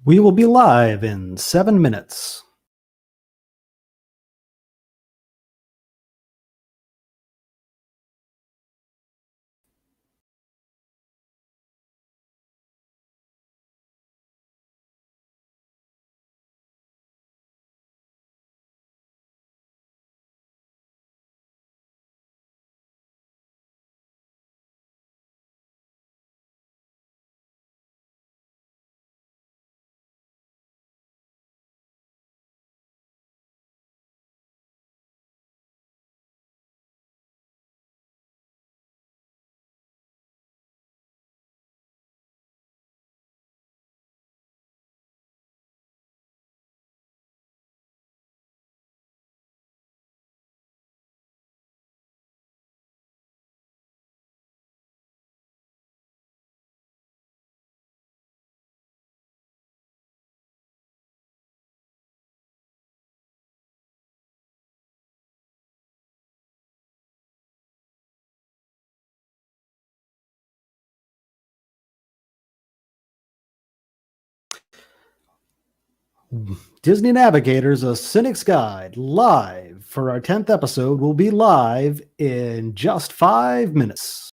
We will be live in 7 minutes. Disney Navigators, a Cynics Guide, live for our 10th episode, will be live in just 5 minutes.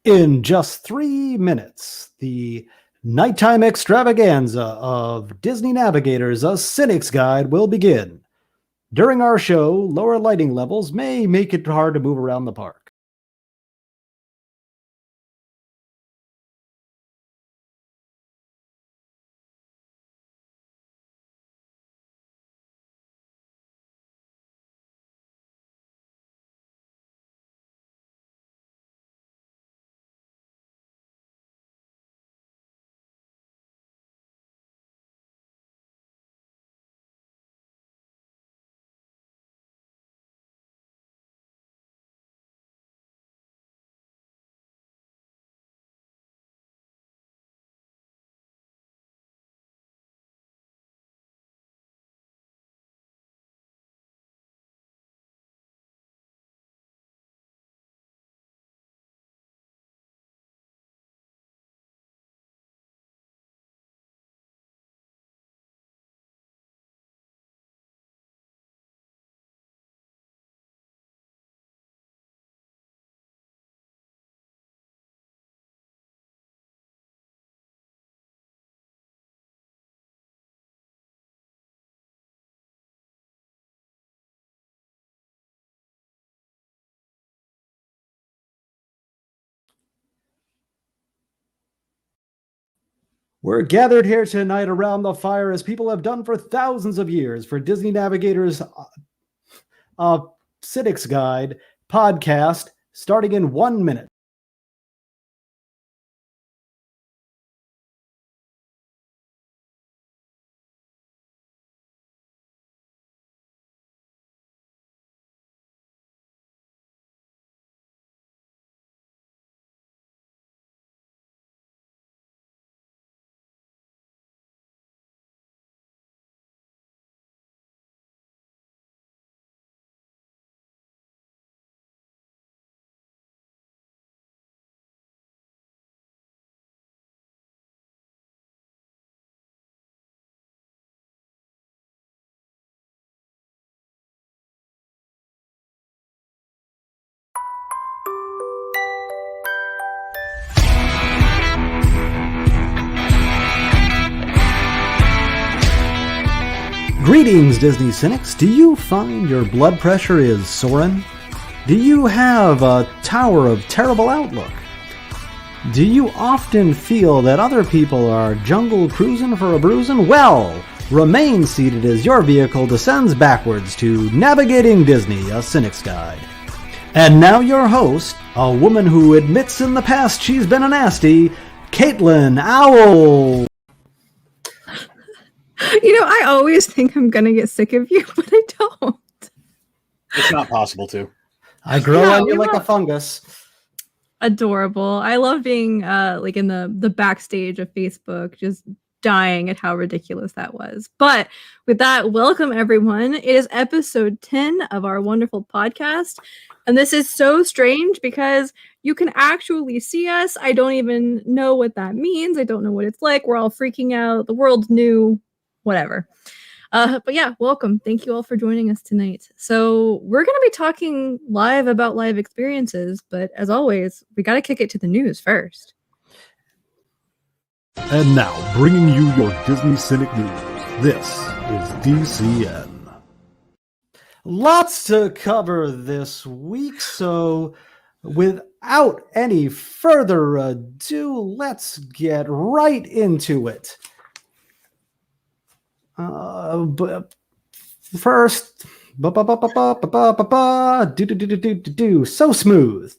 In just 3 minutes, the nighttime extravaganza of Disney Navigators, a Cynics Guide, will begin. During our show, lower lighting levels may make it hard to move around the park. We're gathered here tonight around the fire as people have done for thousands of years for Disney Navigators Cynics Guide podcast starting in 1 minute. Greetings, Disney Cynics. Do you find your blood pressure is soaring? Do you have a tower of terrible outlook? Do you often feel that other people are jungle cruising for a bruising? Well, remain seated as your vehicle descends backwards to Navigating Disney, a Cynic's Guide. And now your host, a woman who admits in the past she's been a nasty, Caitlin Owl. You know, I always think I'm going to get sick of you, but I don't. It's not possible to. I grow on you like a fungus. Adorable. I love being like in the backstage of Facebook, just dying at how ridiculous that was. But with that, welcome everyone. It is episode 10 of our wonderful podcast. And this is so strange because you can actually see us. I don't even know what that means. I don't know what it's like. We're all freaking out. The world's new. Whatever. But yeah, welcome. Thank you all for joining us tonight. So we're going to be talking live about live experiences, but as always, we got to kick it to the news first. And now, bringing you your Disney Cynic News. This is DCN. Lots to cover this week, so without any further ado, let's get right into it. But first, so smooth.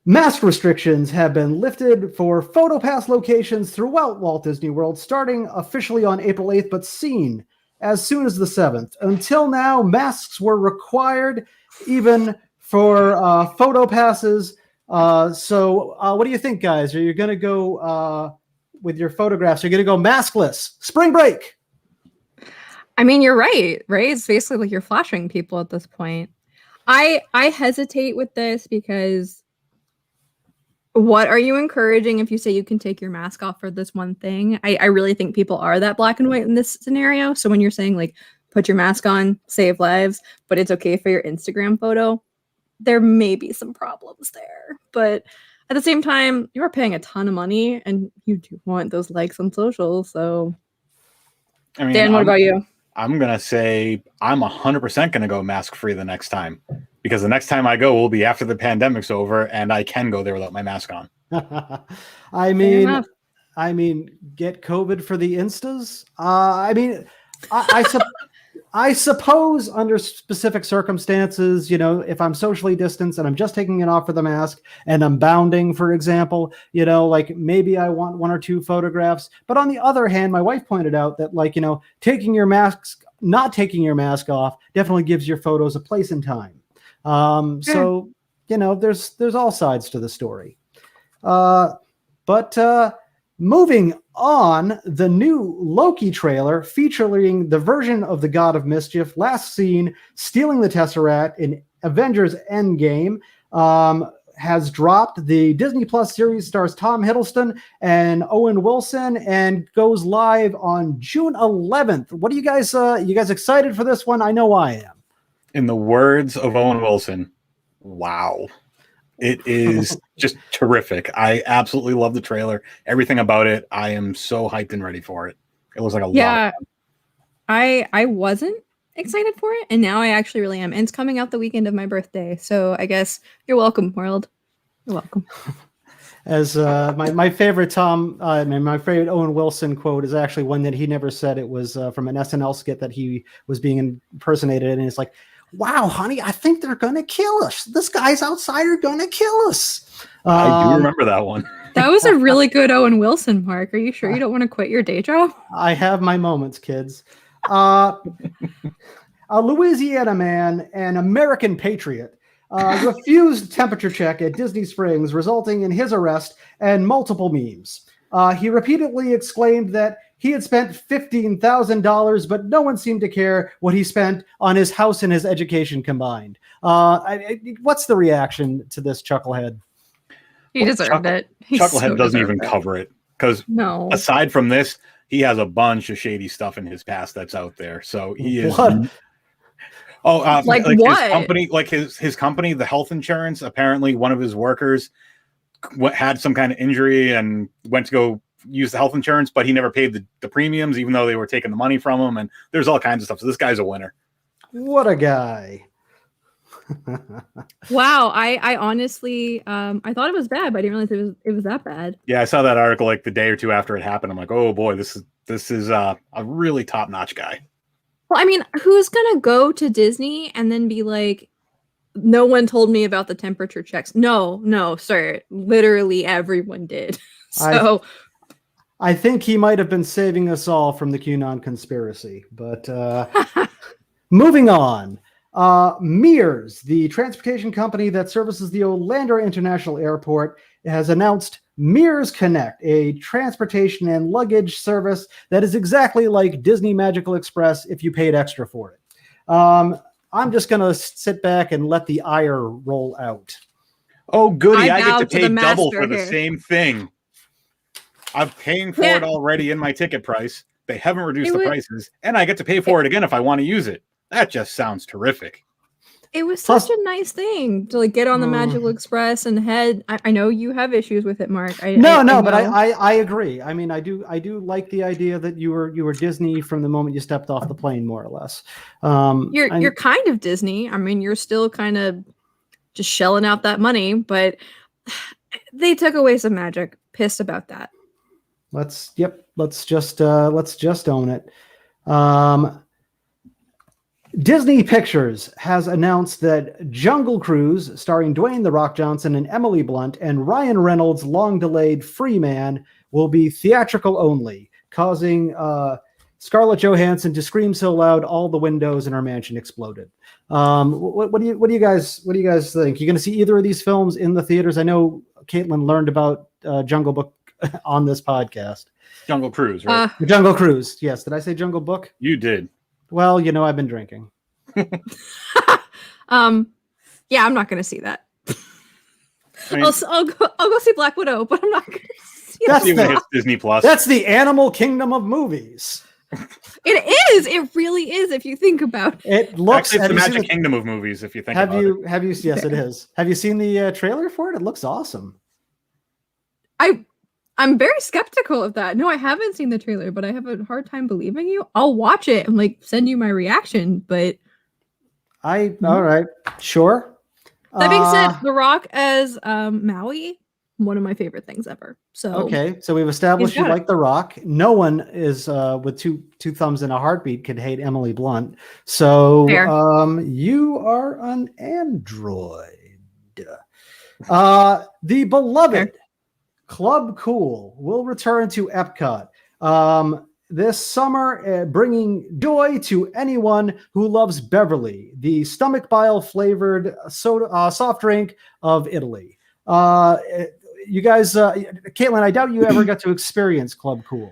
Mask restrictions have been lifted for PhotoPass locations throughout Walt Disney World, starting officially on April 8th, but seen as soon as the 7th. Until now, masks were required even for PhotoPasses. So what do you think, guys? Are you going to go with your photographs? You're going to go maskless? Spring break. I mean, you're right? It's basically like you're flashing people at this point. I hesitate with this because what are you encouraging if you say you can take your mask off for this one thing? I really think people are that black and white in this scenario. So when you're saying like, put your mask on, save lives, but it's okay for your Instagram photo, there may be some problems there. But at the same time, you are paying a ton of money and you do want those likes on social. So, I mean, Dan, what about you? I'm going to say I'm 100% going to go mask free the next time, because the next time I go will be after the pandemic's over and I can go there without my mask on. I mean, get COVID for the Instas. I suppose under specific circumstances, you know, if I'm socially distanced and I'm just taking it off for the mask and I'm bounding, for example, you know, like maybe I want one or two photographs. But on the other hand, my wife pointed out that, like, you know, not taking your mask off definitely gives your photos a place in time. So, you know, there's all sides to the story. But moving on, the new Loki trailer featuring the version of the God of Mischief last seen stealing the Tesseract in Avengers Endgame has dropped. The Disney Plus series stars Tom Hiddleston and Owen Wilson and goes live on June 11th. What are you guys excited for this one? I know I am. In the words of Owen Wilson, wow. It is just terrific. I absolutely love the trailer. Everything about it. I am so hyped and ready for it. It looks like a lot of fun. I wasn't excited for it, and now I actually really am. And it's coming out the weekend of my birthday, so I guess you're welcome, world. You're welcome. As my favorite my favorite Owen Wilson quote is actually one that he never said. It was from an SNL skit that he was being impersonated, and it's like, "Wow, honey, I think they're gonna kill us. This guy's outsider gonna kill us." I do remember that one. That was a really good Owen Wilson, Mark. Are you sure you don't want to quit your day job? I have my moments, kids. A Louisiana man, an American patriot, refused temperature check at Disney Springs, resulting in his arrest and multiple memes. He repeatedly exclaimed that he had spent $15,000, but no one seemed to care what he spent on his house and his education combined. What's the reaction to this, Chucklehead? He deserved it. He Chucklehead so doesn't even deserved it. cover it because No. aside from this, he has a bunch of shady stuff in his past that's out there. So he is. What? Oh, Like his what? company, like his company, the health insurance. Apparently, one of his workers had some kind of injury and went to go use the health insurance, but he never paid the premiums, even though they were taking the money from him. And there's all kinds of stuff. So this guy's a winner. What a guy. Wow, I honestly I thought it was bad, but I didn't realize it was that bad. Yeah, I saw that article like the day or two after it happened. I'm like, oh boy, this is a really top notch guy. Well, I mean, who's gonna go to Disney and then be like, no one told me about the temperature checks? No, sir. Literally everyone did. So I think he might have been saving us all from the QAnon conspiracy. But moving on. Mears, the transportation company that services the Orlando International Airport, has announced Mears Connect, a transportation and luggage service that is exactly like Disney Magical Express if you paid extra for it. I'm just going to sit back and let the ire roll out. Oh, goody. I bow get to to pay the double master for the here. same thing. I'm paying for it already in my ticket price. They haven't reduced the prices, and I get to pay for it again if I want to use it. That just sounds terrific. It was such a nice thing to like get on the Magical Express and head. I know you have issues with it, Mark. But I agree. I mean, I do like the idea that you were Disney from the moment you stepped off the plane, more or less. You're kind of Disney. I mean, you're still kind of just shelling out that money, but they took away some magic. Pissed about that. Let's just own it. Disney Pictures has announced that Jungle Cruise, starring Dwayne "The Rock" Johnson and Emily Blunt, and Ryan Reynolds' long-delayed Free Man, will be theatrical only, causing Scarlett Johansson to scream so loud all the windows in her mansion exploded. What do you guys think? You going to see either of these films in the theaters? I know Caitlin learned about Jungle Book on this podcast. Jungle Cruise, right? Jungle Cruise. Yes. Did I say Jungle Book? You did. Well, I've been drinking. Yeah, I'm not going to see that. I mean, I'll go see Black Widow, but I'm not going to see that. It's Disney Plus. That's the animal kingdom of movies. It is. It really is. If you think about it, it looks. Actually, it's the Magic Kingdom of movies. If you think about it. Have you? Yes, it is. Have you seen the trailer for it? It looks awesome. I'm very skeptical of that. No, I haven't seen the trailer, but I have a hard time believing you. I'll watch it and like send you my reaction, but all right, sure. That being said, The Rock as Maui, one of my favorite things ever. So okay, so we've established you like The Rock. No one is with two thumbs and a heartbeat could hate Emily Blunt. So you are an android. The beloved Club Cool will return to Epcot this summer, bringing joy to anyone who loves Beverly, the stomach bile flavored soda soft drink of Italy. You guys, Caitlin, I doubt you ever got to experience Club Cool.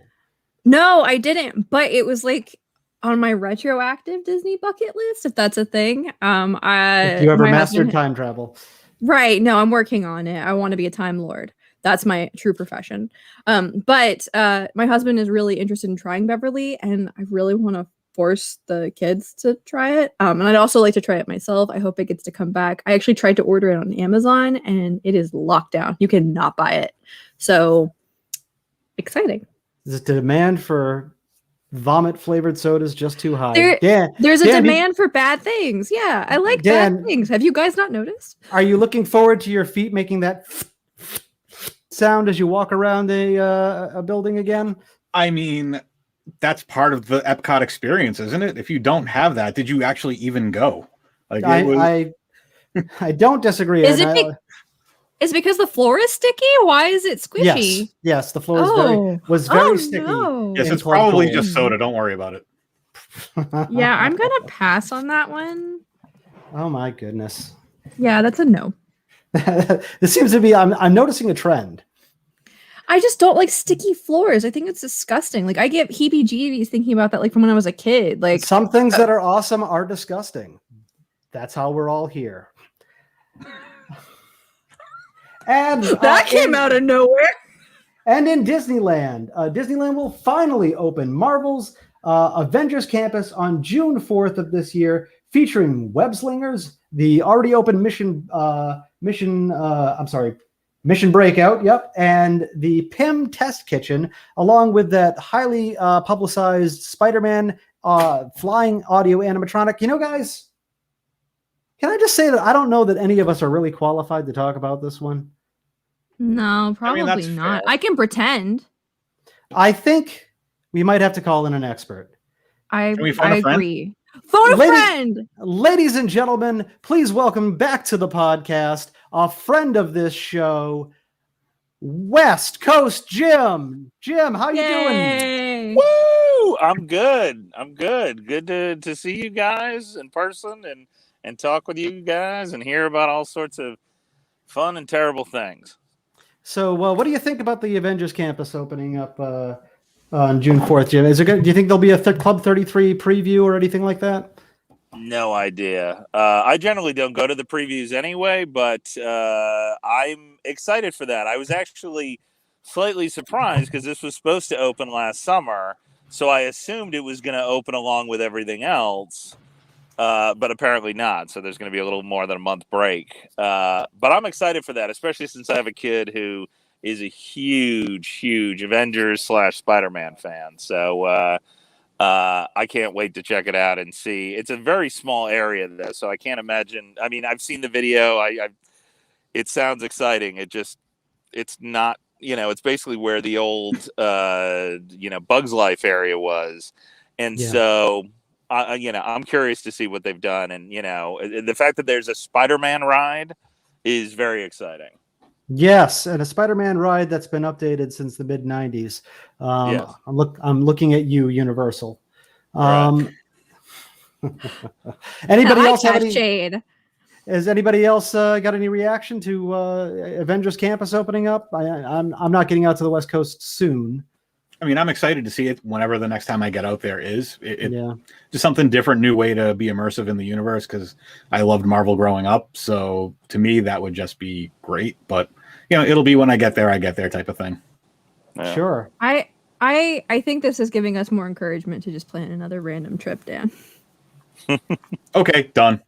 No, I didn't, but it was like on my retroactive Disney bucket list, if that's a thing. If you ever mastered time travel. Right. No, I'm working on it. I want to be a Time Lord. That's my true profession. But my husband is really interested in trying Beverly, and I really want to force the kids to try it. And I'd also like to try it myself. I hope it gets to come back. I actually tried to order it on Amazon, and it is locked down. You cannot buy it. So exciting. The demand for vomit flavored sodas just too high. There's a demand for bad things. Yeah, I like bad things. Have you guys not noticed? Are you looking forward to your feet making that sound as you walk around a building again? I mean, that's part of the Epcot experience, isn't it? If you don't have that, did you actually even go? Like I don't disagree. Is and it is it because the floor is sticky? Why is it squishy? Yes, the floor was very sticky. No. Yes, in it's Club probably Gold. just soda. Don't worry about it. Yeah, I'm gonna pass on that one. Oh my goodness. Yeah, that's a no. This seems to be. I'm noticing a trend. I just don't like sticky floors. I think it's disgusting. Like I get heebie-jeebies thinking about that, like from when I was a kid. Like Some things that are awesome are disgusting. That's how we're all here. And that came out of nowhere. And in Disneyland, Disneyland will finally open Marvel's Avengers Campus on June 4th of this year, featuring web slingers, the already open Mission Breakout, yep, and the PIM Test Kitchen, along with that highly publicized Spider-Man flying audio animatronic. You know, guys, can I just say that I don't know that any of us are really qualified to talk about this one? No, probably that's not. fair. I can pretend. I think we might have to call in an expert. I Can we phone a friend? agree. Phone a friend. Ladies and gentlemen, please welcome back to the podcast a friend of this show, West Coast Jim. Jim, how you doing? Yay. Woo! I'm good. Good to see you guys in person and talk with you guys and hear about all sorts of fun and terrible things. So, what do you think about the Avengers Campus opening up on June 4th, Jim? Is it good? Do you think there'll be a Club 33 preview or anything like that? No idea. I generally don't go to the previews anyway, but I'm excited for that. I was actually slightly surprised because this was supposed to open last summer, so I assumed it was going to open along with everything else, but apparently not. So there's going to be a little more than a month break. But I'm excited for that, especially since I have a kid who is a huge Avengers / Spider-Man fan. So I can't wait to check it out and see. It's a very small area though, so I can't imagine. I mean, I've seen the video. It sounds exciting. It's not. It's basically where the old Bugs Life area was, and so I'm curious to see what they've done. And the fact that there's a Spider-Man ride is very exciting. Yes, and a Spider-Man ride that's been updated since the mid '90s. Yes. I'm looking at you, Universal. Right. Anybody I else have cast any? shade. Has anybody else got any reaction to Avengers Campus opening up? I'm not getting out to the West Coast soon. I mean, I'm excited to see it whenever the next time I get out there is. Yeah. Just something different, new way to be immersive in the universe because I loved Marvel growing up. So to me, that would just be great. But it'll be when I get there type of thing. Yeah. Sure. I think this is giving us more encouragement to just plan another random trip, Dan. Okay, done.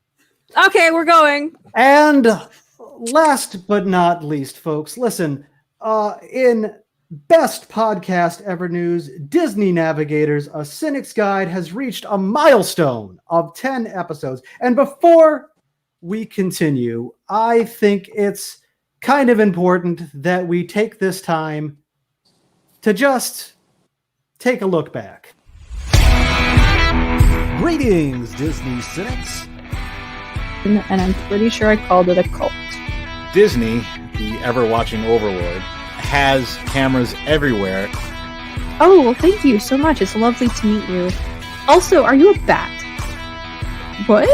Okay, we're going. And last but not least, folks, listen, in best podcast ever news, Disney Navigators, a Cynics Guide, has reached a milestone of 10 episodes. And before we continue, I think it's kind of important that we take this time to just take a look back. Greetings, Disney Cynics. And I'm pretty sure I called it a cult. Disney, the ever-watching overlord, has cameras everywhere. Oh, well, thank you so much. It's lovely to meet you. Also, are you a bat? What?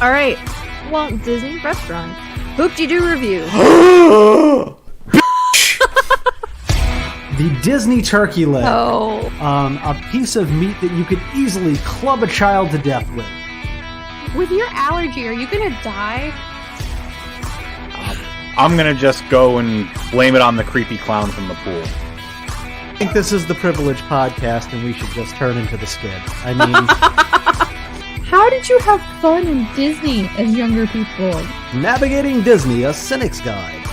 All right. Well, Disney restaurant. Hoop-de-doo review. The Disney turkey leg. Oh. A piece of meat that you could easily club a child to death with. With your allergy, are you gonna die? I'm going to just go and blame it on the creepy clown from the pool. I think this is the Privilege podcast and we should just turn into the skid. I mean, How did you have fun in Disney as younger people? Navigating Disney, a Cynic's Guide.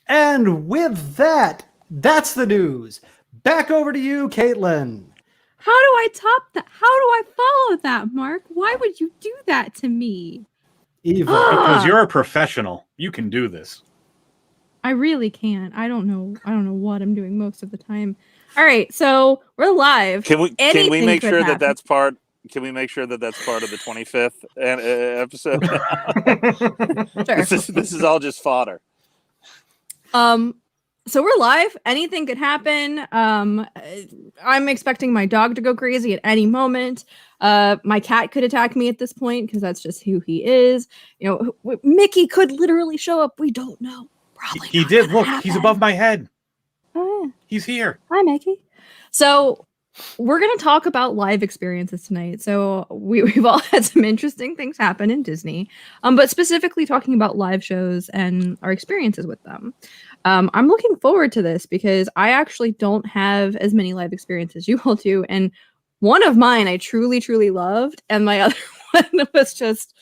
And with that, that's the news. back over to you, Caitlin. How do I top that? How do I follow that, Mark? Why would you do that to me? Eva. Because you're a professional. You can do this. I really can't. I don't know what I'm doing most of the time. All right, so we're live. Can we Anything make could sure that happen. that's part? Can we make sure that that's part of the 25th episode? Sure. This is all just fodder. So we're live. Anything could happen. I'm expecting my dog to go crazy at any moment. My cat could attack me at this point because that's just who he is. You know, Mickey could literally show up. We don't know. Probably He not did. gonna Look, happen. he's above my head. Oh, yeah. He's here. Hi, Mickey. So we're going to talk about live experiences tonight. So we've all had some interesting things happen in Disney, but specifically talking about live shows and our experiences with them. I'm looking forward to this because I actually don't have as many live experiences you all do. And one of mine I truly, truly loved. And my other one was just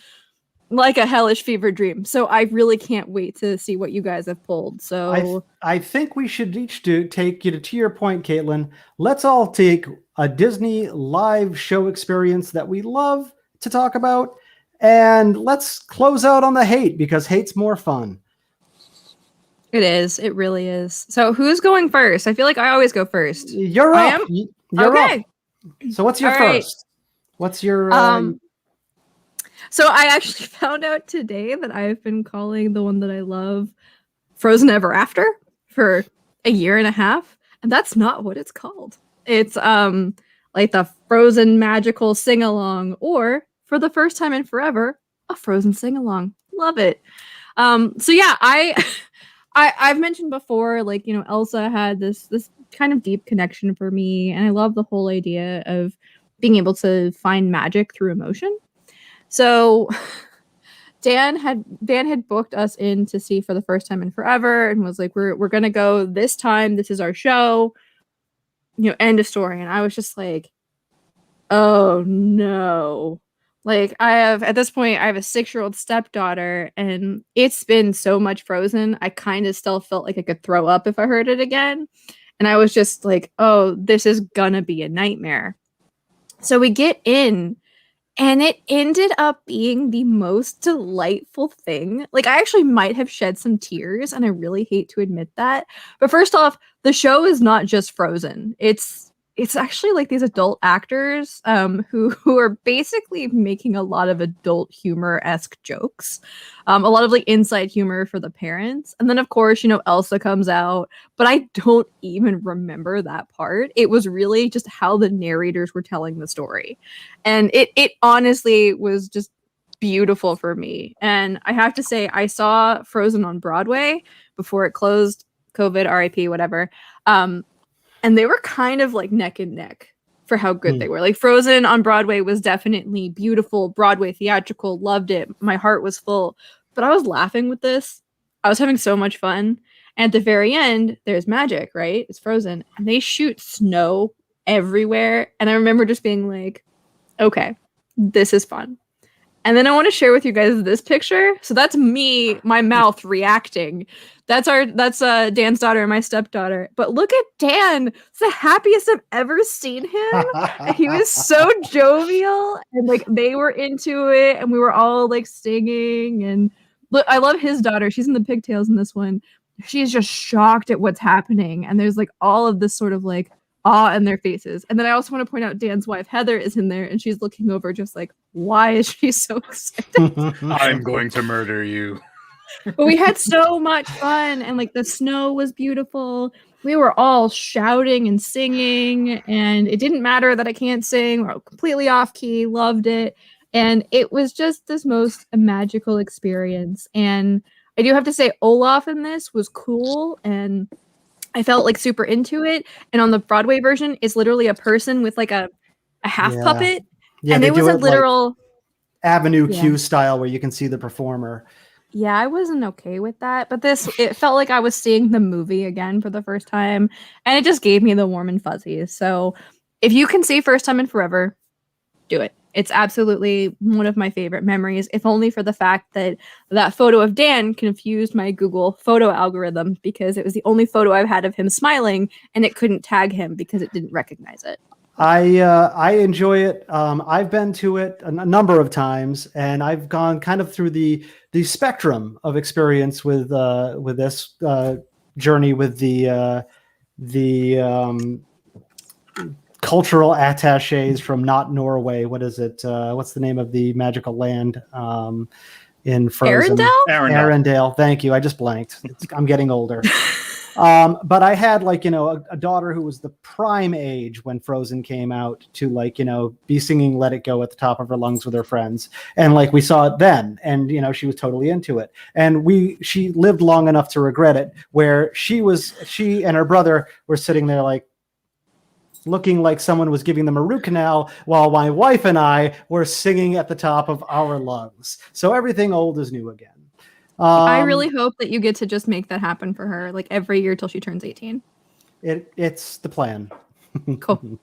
like a hellish fever dream. So I really can't wait to see what you guys have pulled. So I think we should each take you to your point, Caitlin. Let's all take a Disney live show experience that we love to talk about, and let's close out on the hate because hate's more fun. it is. It really is. So who's going first? I feel like I always go first. You're I up. am? You're Okay. up. So what's your All right. first? What's your So I actually found out today that I've been calling the one that I love Frozen Ever After for a year and a half, and that's not what it's called. It's like the Frozen Magical Sing-Along, or for the first time in forever, a Frozen Sing-Along. Love it. So yeah, I've mentioned before, like, you know, Elsa had this kind of deep connection for me, and I love the whole idea of being able to find magic through emotion. So Dan had booked us in to see for the first time in forever and was like, we're gonna go this time. This is our show. You know, end of story. And I was just like, oh no. Like at this point, I have a 6-year-old stepdaughter, and it's been so much Frozen. I kind of still felt like I could throw up if I heard it again. And I was just like, oh, this is gonna be a nightmare. So we get in, and it ended up being the most delightful thing. Like, I actually might have shed some tears, and I really hate to admit that. But first off, the show is not just Frozen. It's actually like these adult actors who are basically making a lot of adult humor-esque jokes. A lot of like inside humor for the parents. And then of course, you know, Elsa comes out, but I don't even remember that part. It was really just how the narrators were telling the story. And it honestly was just beautiful for me. And I have to say, I saw Frozen on Broadway before it closed, COVID, RIP, whatever. And they were kind of like neck and neck for how good they were. Like Frozen on Broadway was definitely beautiful, Broadway theatrical, loved it. My heart was full. But I was laughing with this. I was having so much fun. And at the very end, there's magic, right? It's Frozen. And they shoot snow everywhere. And I remember just being like, okay, this is fun. And then I want to share with you guys this picture. So that's me, my mouth reacting. That's Dan's daughter and my stepdaughter. But look at Dan. It's the happiest I've ever seen him. He was so jovial, and like they were into it, and we were all like singing. And look, I love his daughter. She's in the pigtails in this one. She's just shocked at what's happening. And there's like all of this sort of like awe in their faces. And then I also want to point out Dan's wife, Heather, is in there, and she's looking over just like, why is she so excited? I'm going to murder you. But we had so much fun, and like the snow was beautiful. We were all shouting and singing, and it didn't matter that I can't sing. We're completely off key, loved it. And it was just this most magical experience. And I do have to say, Olaf in this was cool, and I felt like super into it. And on the Broadway version, it's literally a person with like a half puppet. Yeah, and they it was do a literal like Avenue Yeah. Q style where you can see the performer. Yeah, I wasn't okay with that. But it felt like I was seeing the movie again for the first time. And it just gave me the warm and fuzzies. So if you can see First Time in Forever, do it. It's absolutely one of my favorite memories, if only for the fact that that photo of Dan confused my Google photo algorithm because it was the only photo I've had of him smiling, and it couldn't tag him because it didn't recognize it. I enjoy it. I've been to it a number of times, and I've gone kind of through the spectrum of experience with this journey with the cultural attaches from not Norway. What is it? What's the name of the magical land in Frozen? Arendelle? Thank you. I just blanked. I'm getting older. But I had a daughter who was the prime age when Frozen came out to be singing Let It Go at the top of her lungs with her friends. And we saw it then, and she was totally into it. And she lived long enough to regret it, where she and her brother were sitting there looking like someone was giving them a root canal, while my wife and I were singing at the top of our lungs. So everything old is new again. I really hope that you get to just make that happen for her, every year till she turns 18. It's the plan. Cool.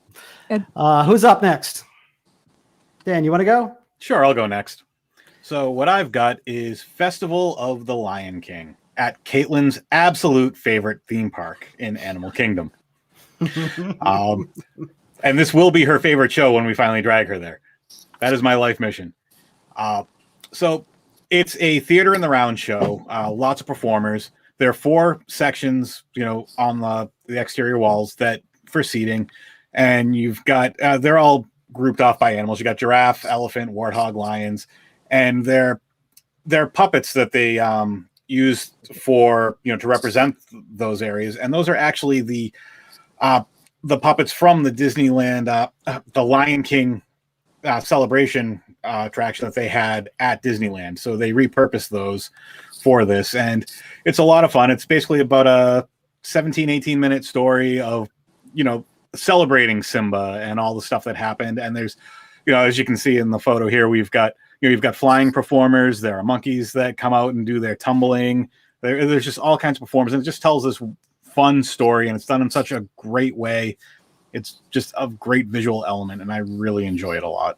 Good. Who's up next? Dan, you want to go? Sure, I'll go next. So what I've got is Festival of the Lion King at Caitlin's absolute favorite theme park in Animal Kingdom. And this will be her favorite show when we finally drag her there. That is my life mission. So it's a theater in the round show, lots of performers. There are 4 sections, on the exterior walls that for seating, and you've got they're all grouped off by animals. You got giraffe, elephant, warthog, lions, and they're puppets that they use for to represent those areas, and those are actually the puppets from the Disneyland, the Lion King celebration attraction that they had at Disneyland. So they repurposed those for this, and it's a lot of fun. It's basically about a 17-18 minute story of celebrating Simba and all the stuff that happened. And there's as you can see in the photo here, we've got you've got flying performers, there are monkeys that come out and do their tumbling, there's just all kinds of performers, and it just tells this fun story, and it's done in such a great way. It's just a great visual element, and I really enjoy it a lot.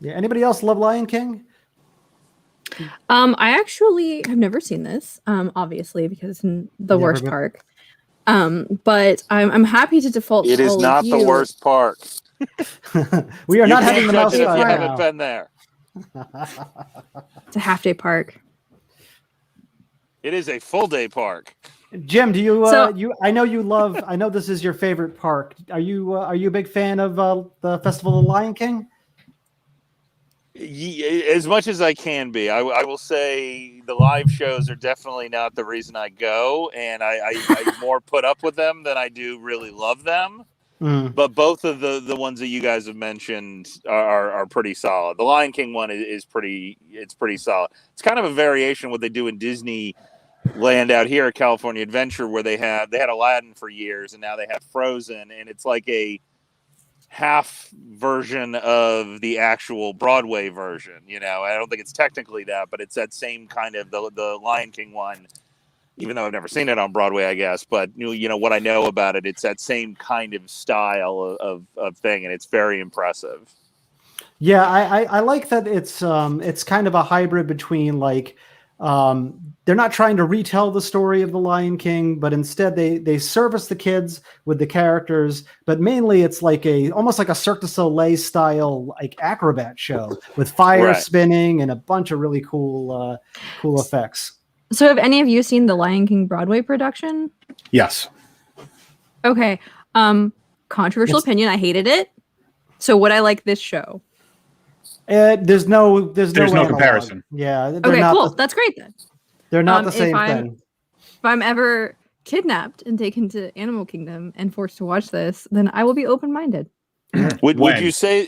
Yeah. Anybody else love Lion King? I actually have never seen this, obviously, because it's in the worst park. But I'm happy to default. It to is all not of the you. worst park. We are You not can't having the judge mouse it if ride you now. haven't been there. It's a half-day park. It is a full day park. Jim, do you So- I know this is your favorite park. Are you a big fan of the Festival of the Lion King? As much as I can be. I will say the live shows are definitely not the reason I go, and I more put up with them than I do really love them. But both of the ones that you guys have mentioned are pretty solid. The Lion King one is pretty solid. It's kind of a variation of what they do in Disneyland out here at California Adventure, where they had Aladdin for years, and now they have Frozen, and it's like a half version of the actual Broadway version. I don't think it's technically that, but it's that same kind of the Lion King one, even though I've never seen it on Broadway, I guess. But what I know about it, it's that same kind of style of thing, and it's very impressive. Yeah, I like that it's kind of a hybrid between they're not trying to retell the story of the Lion King, but instead they service the kids with the characters, but mainly it's almost like a Cirque du Soleil style acrobat show with fire spinning and a bunch of really cool effects. So have any of you seen the Lion King Broadway production? Yes. Okay. Controversial opinion. I hated it. So would I like this show? There's no no comparison. Yeah. Okay, cool. That's great then. They're not the same thing. If I'm ever kidnapped and taken to Animal Kingdom and forced to watch this, then I will be open-minded. Would you say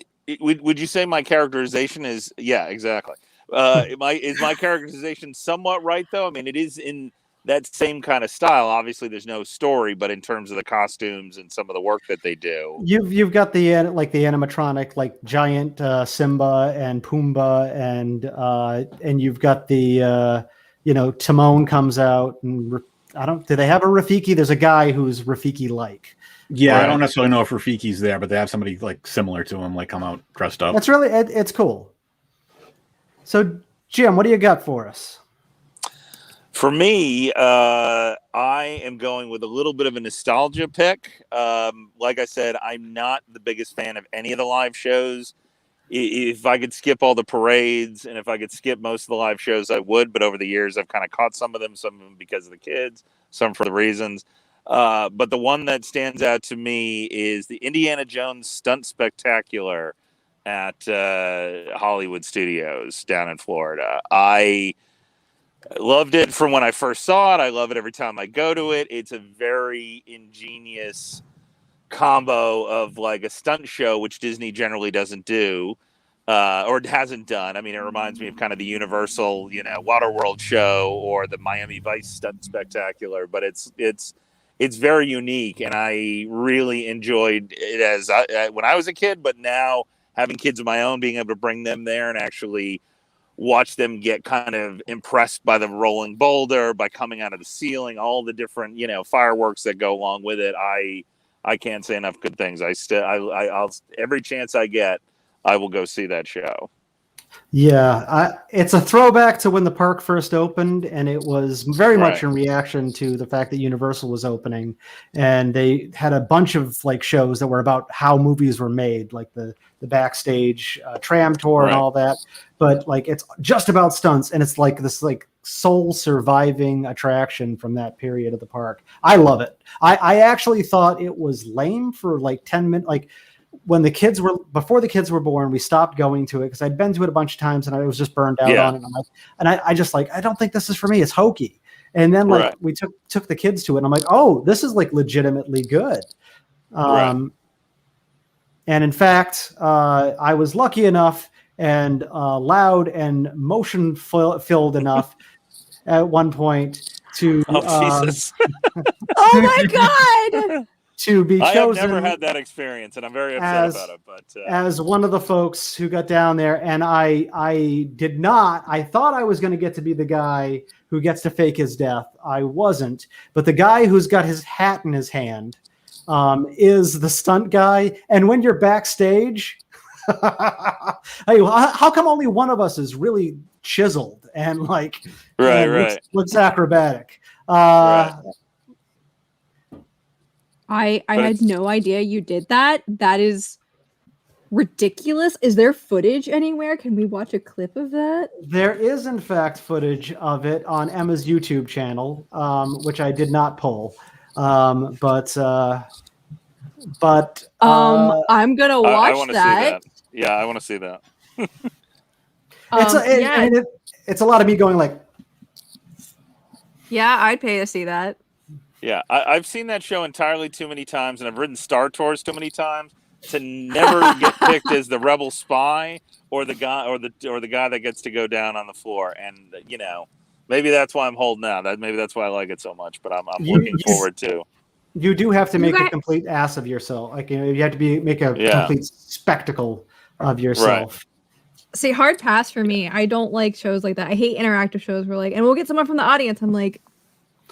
my characterization is exactly? Is my characterization somewhat right though? I mean, it is in that same kind of style. Obviously, there's no story, but in terms of the costumes and some of the work that they do, you've got the animatronic giant Simba and Pumbaa, and you've got the Timon comes out, and do they have a Rafiki? There's a guy who's Rafiki like. Yeah, I Right. don't necessarily know if Rafiki's there, but they have somebody like similar to him, like come out dressed up. That's really it's cool. So, Jim, what do you got for us? For me, I am going with a little bit of a nostalgia pick. Like I said, I'm not the biggest fan of any of the live shows. If I could skip all the parades and if I could skip most of the live shows, I would. But over the years, I've kind of caught some of them because of the kids, some for the reasons. But the one that stands out to me is the Indiana Jones Stunt Spectacular at Hollywood Studios down in Florida. I loved it from when I first saw it. I love it every time I go to it. It's a very ingenious combo of like a stunt show, which Disney generally doesn't do or hasn't done. I mean, it reminds me of kind of the Universal, Waterworld show or the Miami Vice Stunt Spectacular, but it's very unique, and I really enjoyed it as when I was a kid. But now having kids of my own, being able to bring them there and actually watch them get kind of impressed by the rolling boulder, by coming out of the ceiling, all the different, fireworks that go along with it. I can't say enough good things. I'll every chance I get, I will go see that show. Yeah, it's a throwback to when the park first opened, and it was very much in reaction to the fact that Universal was opening, and they had a bunch of like shows that were about how movies were made, like the backstage tram tour and all that. But like it's just about stunts, and it's like this like sole surviving attraction from that period of the park. I love it. I actually thought it was lame for like 10 minutes, like. Before the kids were born, we stopped going to it because I'd been to it a bunch of times and I was just burned out on it. And I just like, I don't think this is for me. It's hokey. And then like we took the kids to it and I'm like, oh, this is like legitimately good. And in fact, I was lucky enough and loud and motion filled enough at one point to, Jesus. Oh my God. To be chosen. I have never had that experience, and I'm very upset about it. But as one of the folks who got down there, and I did not. I thought I was going to get to be the guy who gets to fake his death. I wasn't, but the guy who's got his hat in his hand is the stunt guy. And when you're backstage, how come only one of us is really chiseled and like looks acrobatic? I had no idea you did that. That is ridiculous. Is there footage anywhere? Can we watch a clip of that? There is, in fact, footage of it on Emma's YouTube channel, which I did not pull. But I'm gonna watch I want to see that. Yeah, I want to see that. It's a lot of me going like, yeah, I'd pay to see that. Yeah, I've seen that show entirely too many times, and I've ridden Star Tours too many times to never get picked as the rebel spy or the guy or the guy that gets to go down on the floor. And maybe that's why I'm holding out. Maybe that's why I like it so much. But I'm looking forward to. You do have to make a complete ass of yourself. Like you have to make a complete spectacle of yourself. Right. See, hard pass for me. I don't like shows like that. I hate interactive shows where and we'll get someone from the audience. I'm like.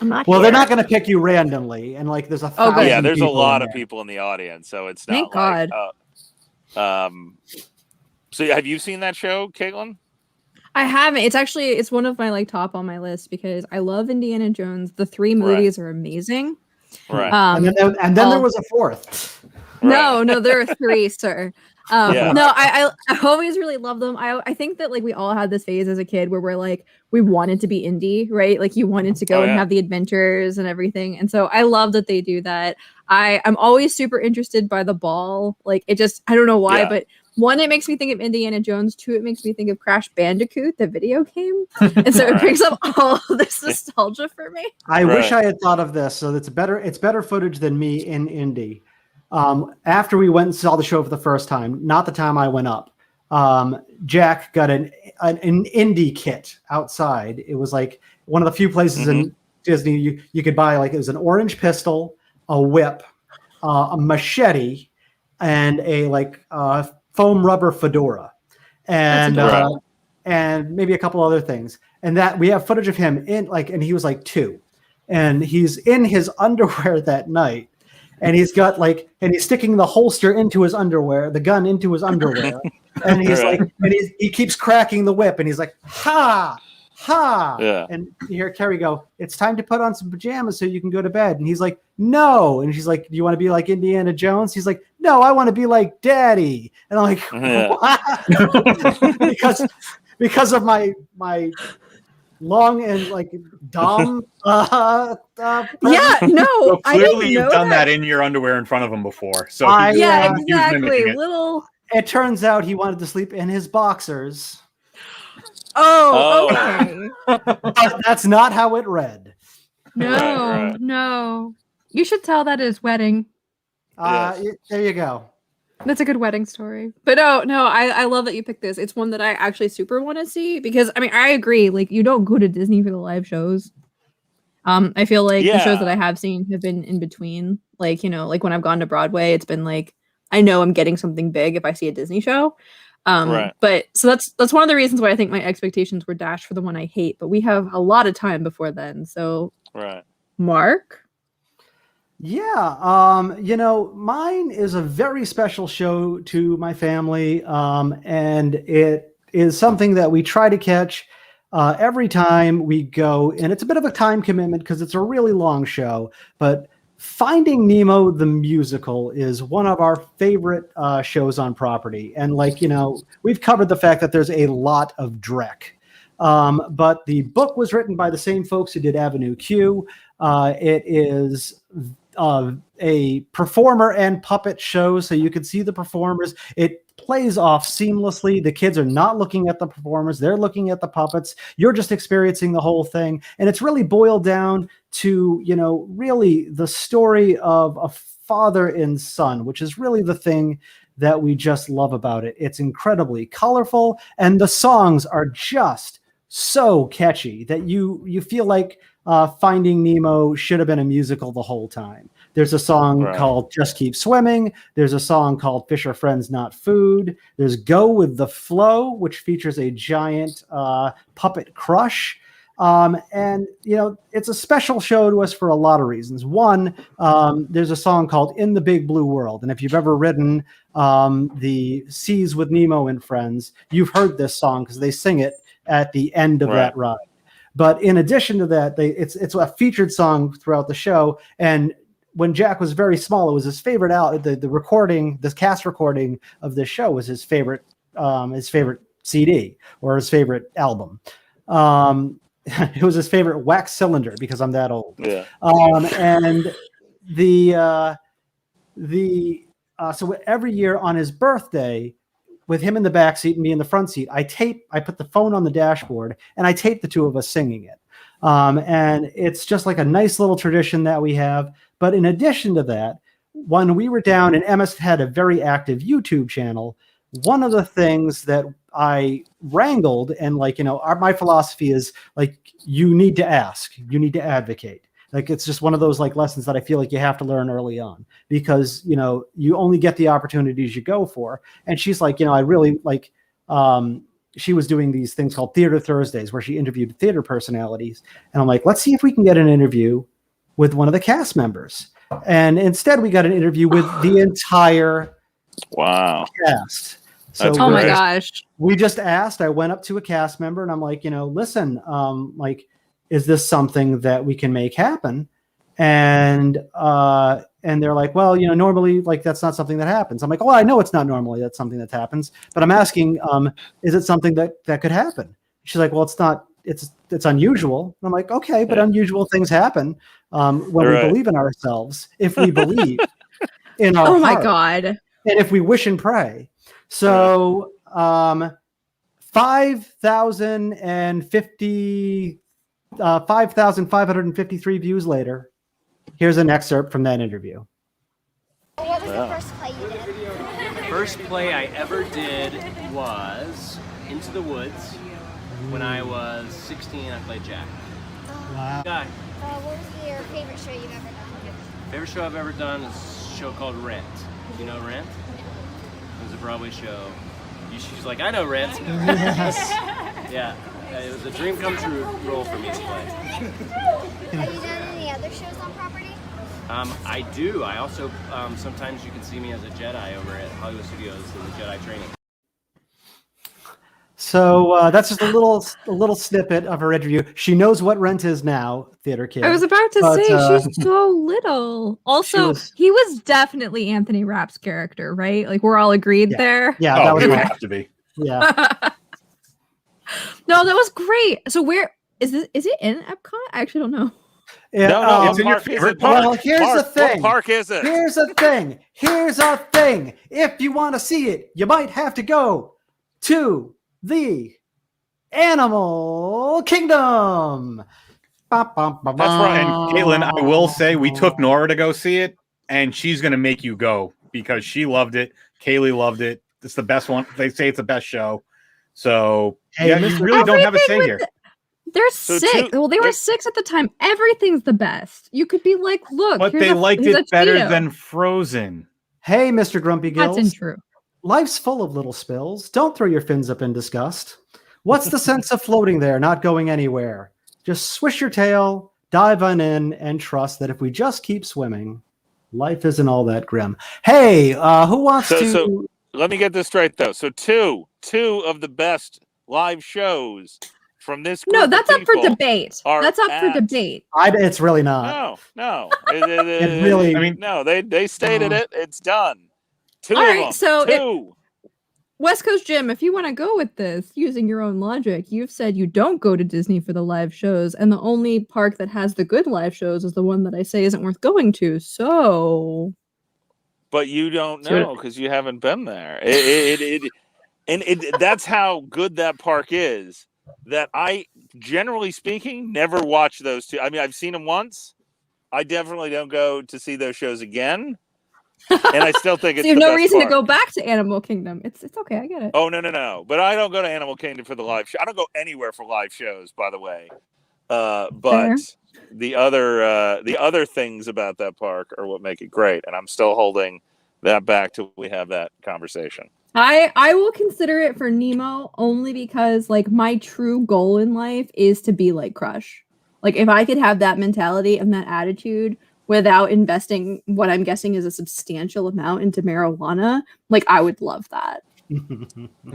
I'm not well, here. They're not going to pick you randomly, and like there's a there's a lot of people in the audience, so it's not. Thank God. So have you seen that show, Caitlin? I haven't. It's one of my top on my list because I love Indiana Jones. The 3 movies are amazing. Right. And then there was a 4th. Right. No, there are 3, sir. No, I always really love them. I think that we all had this phase as a kid where we're we wanted to be indie, right? Like you wanted to go and have the adventures and everything. And so I love that they do that. I'm always super interested by the ball. I don't know why, but 1, it makes me think of Indiana Jones. 2, it makes me think of Crash Bandicoot, the video game. And so it brings up all this nostalgia for me. I wish I had thought of this. So it's better footage than me in indie. After we went and saw the show for the first time, not the time I went up, Jack got an indie kit outside. It was one of the few places in Disney you could buy it was an orange pistol, a whip, a machete, and a foam rubber fedora, and maybe a couple other things. And that we have footage of him in and he was 2, and he's in his underwear that night. and he's got like, and he's sticking the holster into his underwear, the gun into his underwear, and he's Right. like, and he keeps cracking the whip, and he's like, ha, ha, Yeah. and you hear Carrie go, "It's time to put on some pajamas so you can go to bed," and he's like, "No," and she's like, "Do you want to be like Indiana Jones?" He's like, "No, I want to be like Daddy," and I'm like, Yeah. "What?" because of my long and like dumb. Yeah, presence. no, So I didn't clearly, you've know done that in your underwear in front of him before. So I- he's- Yeah, Yeah, he was exactly. mimicking it. Little. It turns out he wanted to sleep in his boxers, Oh, Oh. okay. but that's not how it read. No, Right. no. You should tell that at his wedding. There you go. That's a good wedding story. But no, I love that you picked this. It's one that I actually super want to see because I mean I agree. Like you don't go to Disney for the live shows. I feel like the shows that I Yeah. have seen have been in between. Like, you know, like when I've gone to Broadway, it's been like I know I'm getting something big if I see a Disney show. Right. But so that's one of the reasons why I think my expectations were dashed for the one I hate. But we have a lot of time before then. So Right. Mark. Yeah, mine is a very special show to my family, and it is something that we try to catch every time we go, and it's a bit of a time commitment because it's a really long show, but Finding Nemo the musical is one of our favorite shows on property, and we've covered the fact that there's a lot of Drek. But the book was written by the same folks who did Avenue Q. It is a performer and puppet show, so you can see the performers. It plays off seamlessly. The kids are not looking at the performers, they're looking at the puppets. You're just experiencing the whole thing, and it's really boiled down to really the story of a father and son, which is really the thing that we just love about it. It's incredibly colorful, and the songs are just so catchy that you feel like Finding Nemo should have been a musical the whole time. There's a song Right. called Just Keep Swimming. There's a song called Fish Are Friends, Not Food. There's Go With the Flow, which features a giant puppet crush. And it's a special show to us for a lot of reasons. One, there's a song called In the Big Blue World. And if you've ever ridden the Seas with Nemo and Friends, you've heard this song because they sing it at the end of that ride. But in addition to that, it's a featured song throughout the show. And when Jack was very small, it was his favorite the recording, this cast recording of this show was his favorite CD or his favorite album. It was his favorite wax cylinder because I'm that old. Yeah. And so every year on his birthday, with him in the back seat and me in the front seat, I put the phone on the dashboard and I tape the two of us singing it. And it's just like a nice little tradition that we have. But in addition to that, when we were down and Emmis had a very active YouTube channel, one of the things that I wrangled and my philosophy is like, you need to ask, you need to advocate. Like, it's just one of those lessons that I feel like you have to learn early on because, you only get the opportunities you go for. And she's like, I really like, she was doing these things called Theater Thursdays where she interviewed theater personalities. And I'm like, let's see if we can get an interview with one of the cast members. And instead we got an interview with the entire Wow. cast. So That's Oh my great. gosh. we just asked, I went up to a cast member and I'm like, listen, is this something that we can make happen? And they're like, well, normally that's not something that happens. I'm like, well, I know it's not normally that's something that happens, but I'm asking, is it something that could happen? She's like, well, it's not, it's unusual. And I'm like, okay, but unusual things happen when we Right. believe in ourselves, if we believe in our Oh my heart, god. and if we wish and pray. So 5,553 views later, here's an excerpt from that interview. What was Yeah. the first play you did? First play I ever did was Into the Woods. When I was 16, I played Jack. Wow. Guy. What was your favorite show you've ever done? Favorite show I've ever done is a show called Rent. You know Rent? It was a Broadway show. She's like, I know Rent. Yeah, it was a dream come true role for me to play. Have you done any other shows on property? I do. I also sometimes you can see me as a Jedi over at Hollywood Studios in the Jedi training. So that's just a little snippet of her interview. She knows what Rent is now, theater kid. I was about to but, say she's so little. Also, he was definitely Anthony Rapp's character, right? Like we're all agreed there. Yeah, Oh, that was he would right. have to be. Yeah. No, that was great. So where is this? Is it in Epcot? I actually don't know. Yeah, No, it's in your favorite Well, park. here's the thing. What park is it? Here's the thing. If you want to see it, you might have to go to the Animal Kingdom. That's right. And Caitlin, I will say we took Nora to go see it, and she's going to make you go because she loved it. Kaylee loved it. It's the best one. They say it's the best show. So Hey, yeah, you Mr. really don't have a say here. They're So 6. Well, they were 6 at the time. Everything's the best. You could be like, look, But here's they liked here's it a better Cheeto. than Frozen. Hey, Mr. Grumpy That's Gills. untrue. Life's full of little spills. Don't throw your fins up in disgust. What's the sense of floating there, not going anywhere? Just swish your tail, dive on in, and trust that if we just keep swimming, life isn't all that grim. Hey, who wants to? So let me get this straight though. So two of the best live shows from this group No, that's of up for people debate. are That's up for at- debate. It's really not. No. It really. I mean, no. They stated it. It's done. Two All of right, them. so two. West Coast Jim, if you want to go with this using your own logic, you've said you don't go to Disney for the live shows, and the only park that has the good live shows is the one that I say isn't worth going to. So, But you don't So- know because you haven't been there. That's how good that park is. That I, generally speaking, never watch those two. I mean, I've seen them once. I definitely don't go to see those shows again. And I still think it's so you have the no best reason park. to go back to Animal Kingdom. It's okay. I get it. Oh no! But I don't go to Animal Kingdom for the live show. I don't go anywhere for live shows, by the way. But Fair. the other things about that park are what make it great, and I'm still holding that back till we have that conversation. I will consider it for Nemo only because like my true goal in life is to be like Crush. Like if I could have that mentality and that attitude without investing what I'm guessing is a substantial amount into marijuana, like I would love that.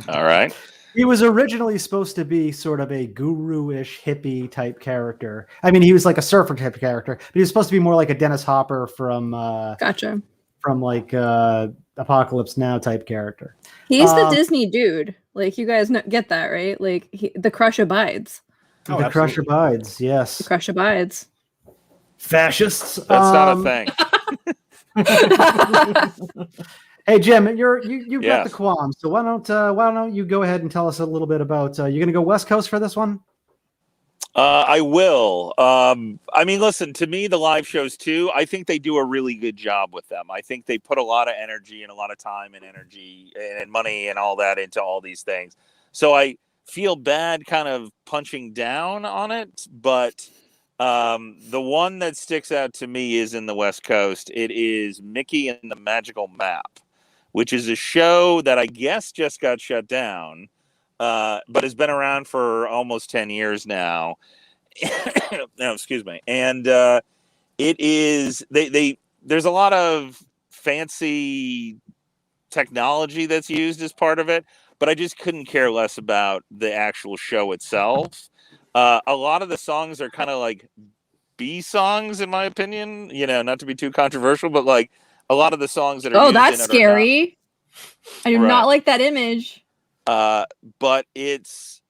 All right. He was originally supposed to be sort of a guru-ish hippie type character. I mean, he was like a surfer type of character, but he was supposed to be more like a Dennis Hopper from Gotcha. like Apocalypse Now type character. He's the Disney dude. Like you guys get that, right? Like the crush abides. The Oh, Crush absolutely. abides, The yes. crush abides. Fascists. That's not a thing. Hey Jim, you've got Yes. the qualms, so why don't you go ahead and tell us a little bit about you're going to go West Coast for this one? I will. I mean, listen, to me, the live shows too, I think they do a really good job with them. I think they put a lot of energy and a lot of time and energy and money and all that into all these things. So I feel bad kind of punching down on it, but the one that sticks out to me is in the West Coast. It is Mickey and the Magical Map, which is a show that I guess just got shut down. But has been around for almost 10 years now. No, excuse me. And it is there's a lot of fancy technology that's used as part of it, but I just couldn't care less about the actual show itself. A lot of the songs are kind of like B songs, in my opinion. You know, not to be too controversial, but like a lot of the songs that are Oh, used that's in it are scary. I do Right. not like that image. but it's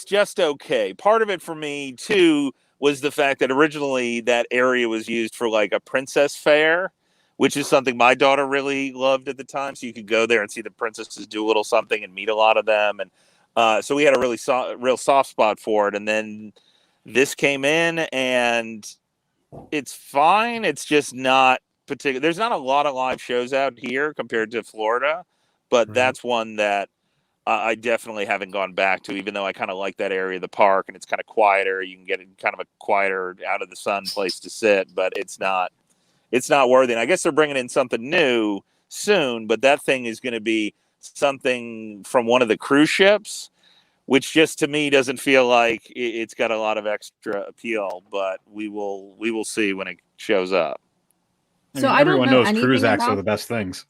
just okay. Part of it for me too was the fact that originally that area was used for like a princess fair, which is something my daughter really loved at the time. So you could go there and see the princesses do a little something and meet a lot of them, and so we had a really real soft spot for it. And then this came in, and it's fine. It's just not particular. There's not a lot of live shows out here compared to Florida, but Right. that's one that I definitely haven't gone back to, even though I kind of like that area of the park and it's kind of quieter. You can get kind of a quieter, out of the sun place to sit, but it's not worthy. And I guess they're bringing in something new soon, but that thing is going to be something from one of the cruise ships, which just to me doesn't feel like it's got a lot of extra appeal. But we will see when it shows up. So I don't everyone know knows anything cruise acts are about- the best things.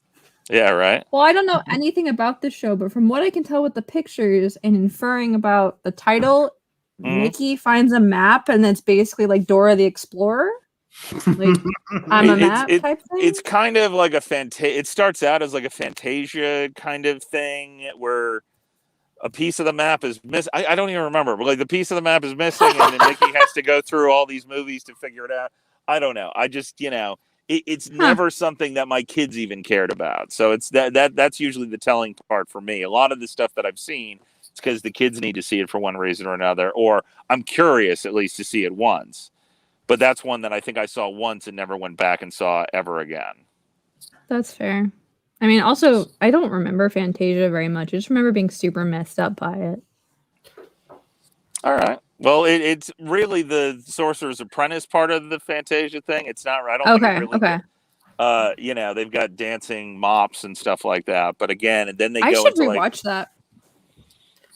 Yeah, right. Well, I don't know anything about the show, but from what I can tell with the pictures and inferring about the title, Mhm. Mickey finds a map and it's basically like Dora the Explorer. Like I'm a map type thing. It's kind of like a It starts out as like a Fantasia kind of thing where a piece of the map is missing. I don't even remember, but like the piece of the map is missing, and then Mickey has to go through all these movies to figure it out. I don't know. I just, it's never something that my kids even cared about. So it's that's usually the telling part for me. A lot of the stuff that I've seen, it's because the kids need to see it for one reason or another, or I'm curious at least to see it once. But that's one that I think I saw once and never went back and saw ever again. That's fair. I mean, also, I don't remember Fantasia very much. I just remember being super messed up by it. All right. Well, it's really the Sorcerer's Apprentice part of the Fantasia thing. It's not right. I don't think it really, they've got dancing mops and stuff like that. But again, and then they I go should into rewatch that.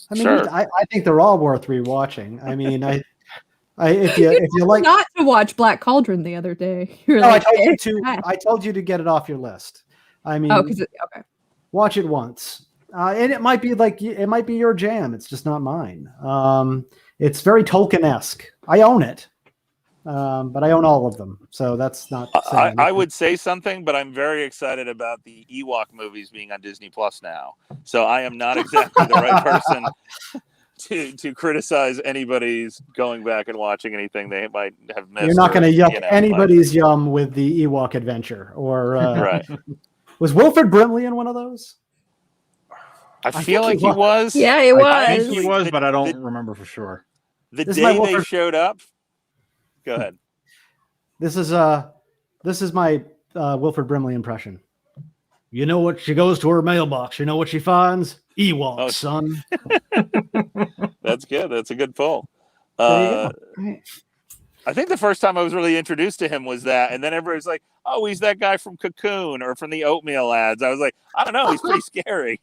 I mean, Sure. I think they're all worth rewatching. I mean, if you like, not to watch Black Cauldron the other day. You're no, like, I told you to get it off your list. I mean, because okay. Watch it once, and it might be your jam. It's just not mine. It's very Tolkien-esque. I own it, but I own all of them, so that's not. I would say something, but I'm very excited about the Ewok movies being on Disney Plus now. So I am not exactly the right person to criticize anybody's going back and watching anything they might have missed. You're not going to yuck anybody's yum with the Ewok adventure, or right. Was Wilford Brimley in one of those? I feel like he was. Yeah, he was. I think he was, but I don't remember for sure. The day they showed up. Go ahead. This is my Wilford Brimley impression. You know what? She goes to her mailbox. You know what she finds? Ewoks, son. That's good. That's a good pull. There you go. I think the first time I was really introduced to him was that, and then everybody's like, "Oh, he's that guy from Cocoon or from the Oatmeal ads." I was like, "I don't know, he's pretty scary."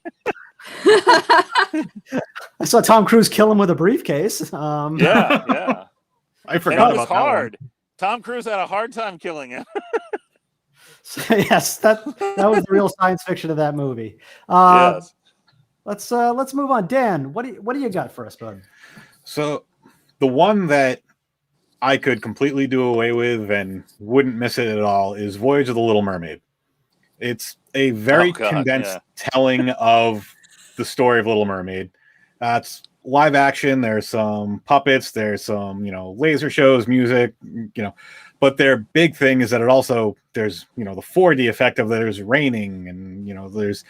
I saw Tom Cruise kill him with a briefcase. Yeah. I forgot it was about hard. Tom Cruise had a hard time killing him. So, yes, that was the real science fiction of that movie. Yes. Let's move on. Dan, what do you got for us, bud? So the one that I could completely do away with and wouldn't miss it at all is Voyage of the Little Mermaid. It's a very condensed telling of the story of Little Mermaid. It's live action. There's some puppets. There's some, laser shows, music, but their big thing is that there's the 4D effect of there's raining and, there's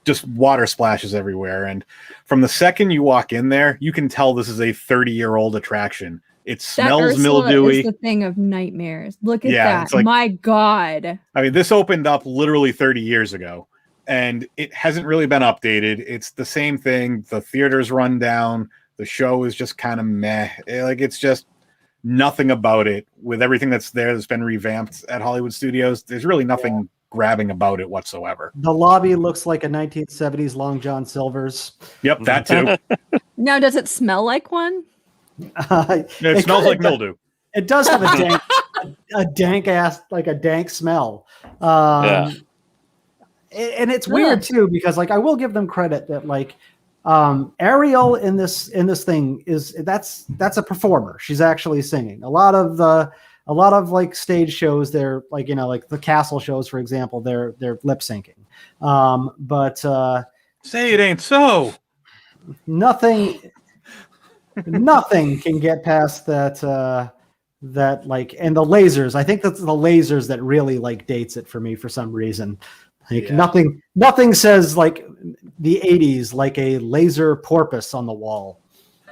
just water splashes everywhere. And from the second you walk in there, you can tell this is a 30-year-old attraction. It smells mildewy. Is the thing of nightmares. Look at that. It's like, my God. I mean, this opened up literally 30 years ago, and it hasn't really been updated. It's the same thing. The theater's run down. The show is just kind of meh. It's just nothing about it. With everything that's been revamped at Hollywood Studios, there's really nothing grabbing about it whatsoever. The lobby looks like a 1970s Long John Silver's. Yep, that too. Now, does it smell like one? It smells like mildew. It does have a dank smell. And it's weird too, because I will give them credit that Ariel in this thing that's a performer. She's actually singing. A lot of stage shows, they're like the castle shows, for example, they're lip syncing. But say it ain't so. Nothing can get past that and the lasers. I think that's the lasers that really dates it for me for some reason. Nothing says the 80s like a laser porpoise on the wall.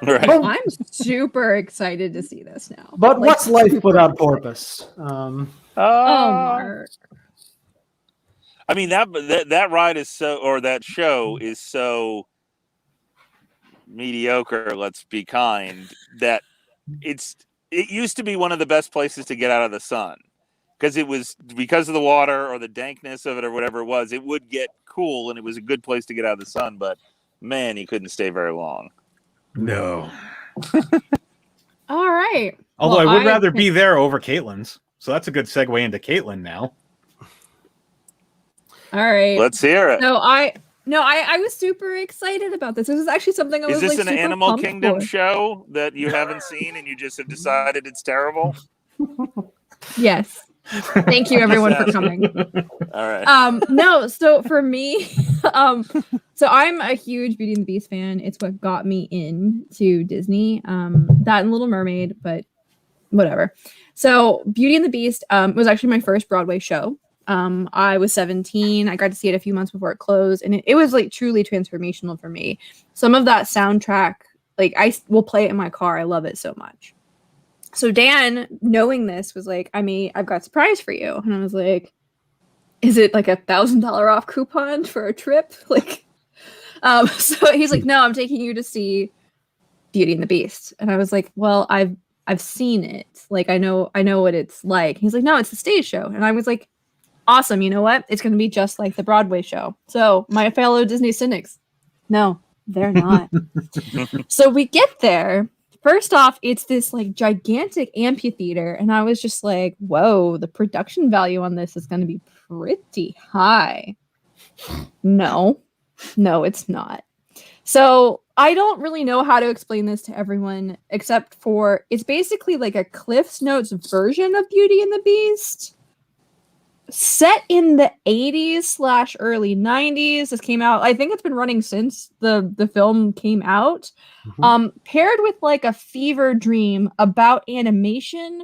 Right. I'm super excited to see this now. But what's life without porpoise? Mark. I mean, that ride is that show is so mediocre, let's be kind, that it used to be one of the best places to get out of the sun, because of the water or the dankness of it or whatever it was. It would get cool and it was a good place to get out of the sun, but man, you couldn't stay very long. No. All right. Although I would rather be there over Caitlin's, so that's a good segue into Caitlin now. All right. Let's hear it. So I was super excited about this. This is actually something I was Is this like an super Animal pumped Kingdom for. show that you haven't seen and you just have decided it's terrible? Yes. Thank you everyone for coming. All right. No, so for me, so I'm a huge Beauty and the Beast fan. It's what got me into Disney. That and Little Mermaid, but whatever. So Beauty and the Beast was actually my first Broadway show. I was 17. I got to see it a few months before it closed, and it was like truly transformational for me. Some of that soundtrack, like I will play it in my car. I love it so much. So Dan, knowing this, was like, I've got a surprise for you. And I was like, is it like $1,000 off coupon for a trip? Like, so he's like, no, I'm taking you to see Beauty and the Beast. And I was like, well, I've seen it. Like, I know what it's like. He's like, no, it's a stage show. And I was like, awesome. You know what? It's going to be just like the Broadway show. So my fellow Disney cynics, no, they're not. So we get there. First off, it's this like gigantic amphitheater, and I was just like, whoa, the production value on this is going to be pretty high. No, it's not. So I don't really know how to explain this to everyone, except for it's basically like a Cliff's Notes version of Beauty and the Beast, set in the 80s / early 90s. This came out, I think it's been running since the film came out. Paired with like a fever dream about animation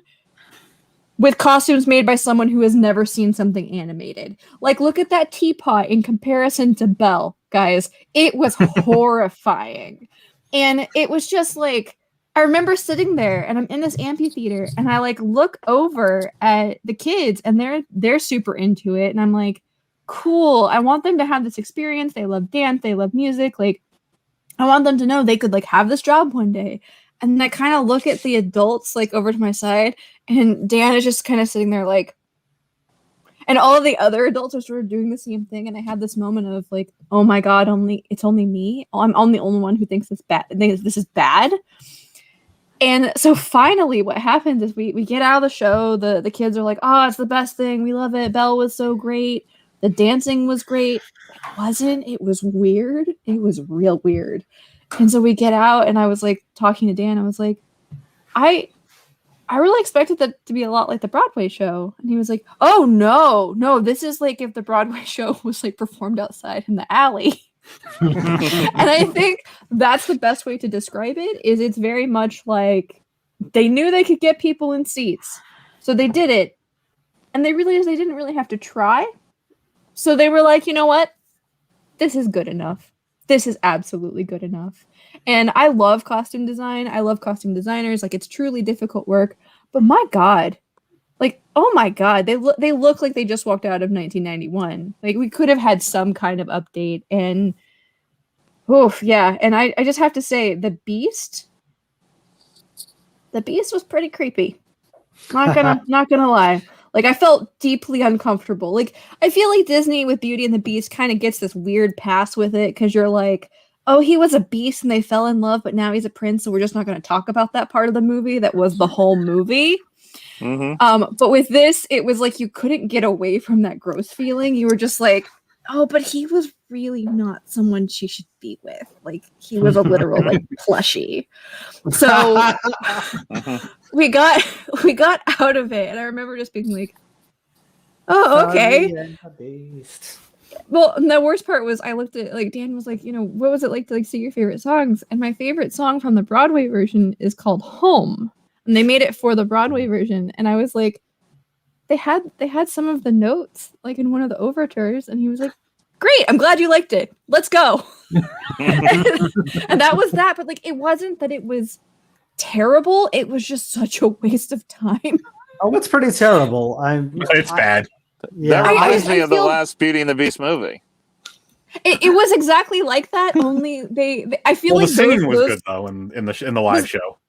with costumes made by someone who has never seen something animated. Like, look at that teapot in comparison to Belle, guys. It was horrifying. And it was just like, I remember sitting there and I'm in this amphitheater and I like look over at the kids and they're super into it. And I'm like, cool. I want them to have this experience. They love dance. They love music. Like, I want them to know they could like have this job one day. And I kind of look at the adults like over to my side, and Dan is just kind of sitting there like, and all of the other adults are sort of doing the same thing. And I had this moment of like, oh my God, it's only me. I'm the only one who thinks this is bad. And so finally what happens is we get out of the show. The kids are like, oh, it's the best thing. We love it. Belle was so great. The dancing was great. It wasn't. It was weird. It was real weird. And so we get out and I was like talking to Dan. I was like, I really expected that to be a lot like the Broadway show. And he was like, oh, no, this is like if the Broadway show was like performed outside in the alley. And I think that's the best way to describe it, is it's very much like they knew they could get people in seats. So they did it. And they realized they didn't really have to try. So they were like, you know what? This is good enough. This is absolutely good enough. And I love costume design. I love costume designers. Like, it's truly difficult work. But my God, like, oh my God, they look like they just walked out of 1991. Like, we could have had some kind of update. And, oof, yeah. And I just have to say, the Beast was pretty creepy. Not gonna lie. Like, I felt deeply uncomfortable. Like, I feel like Disney with Beauty and the Beast kind of gets this weird pass with it, because you're like, oh, he was a beast and they fell in love, but now he's a prince, so we're just not going to talk about that part of the movie that was the whole movie. Mm-hmm. But with this, it was like you couldn't get away from that gross feeling. You were just like, oh, but he was really not someone she should be with. Like, he was a literal like plushie. So we got out of it, and I remember just being like, oh, okay. Well, and the worst part was I looked at, like, Dan was like, you know, what was it like to like see your favorite songs? And my favorite song from the Broadway version is called Home. And they made it for the Broadway version. And I was like, they had some of the notes like in one of the overtures, and he was like, great, I'm glad you liked it. Let's go. And that was that. But like, it wasn't that it was terrible. It was just such a waste of time. Oh, it's pretty terrible. It's bad. Yeah, That reminds me of the feel- last Beauty and the Beast movie. It was exactly like that. Only they I feel Well, like the singing was those- good though in the live show,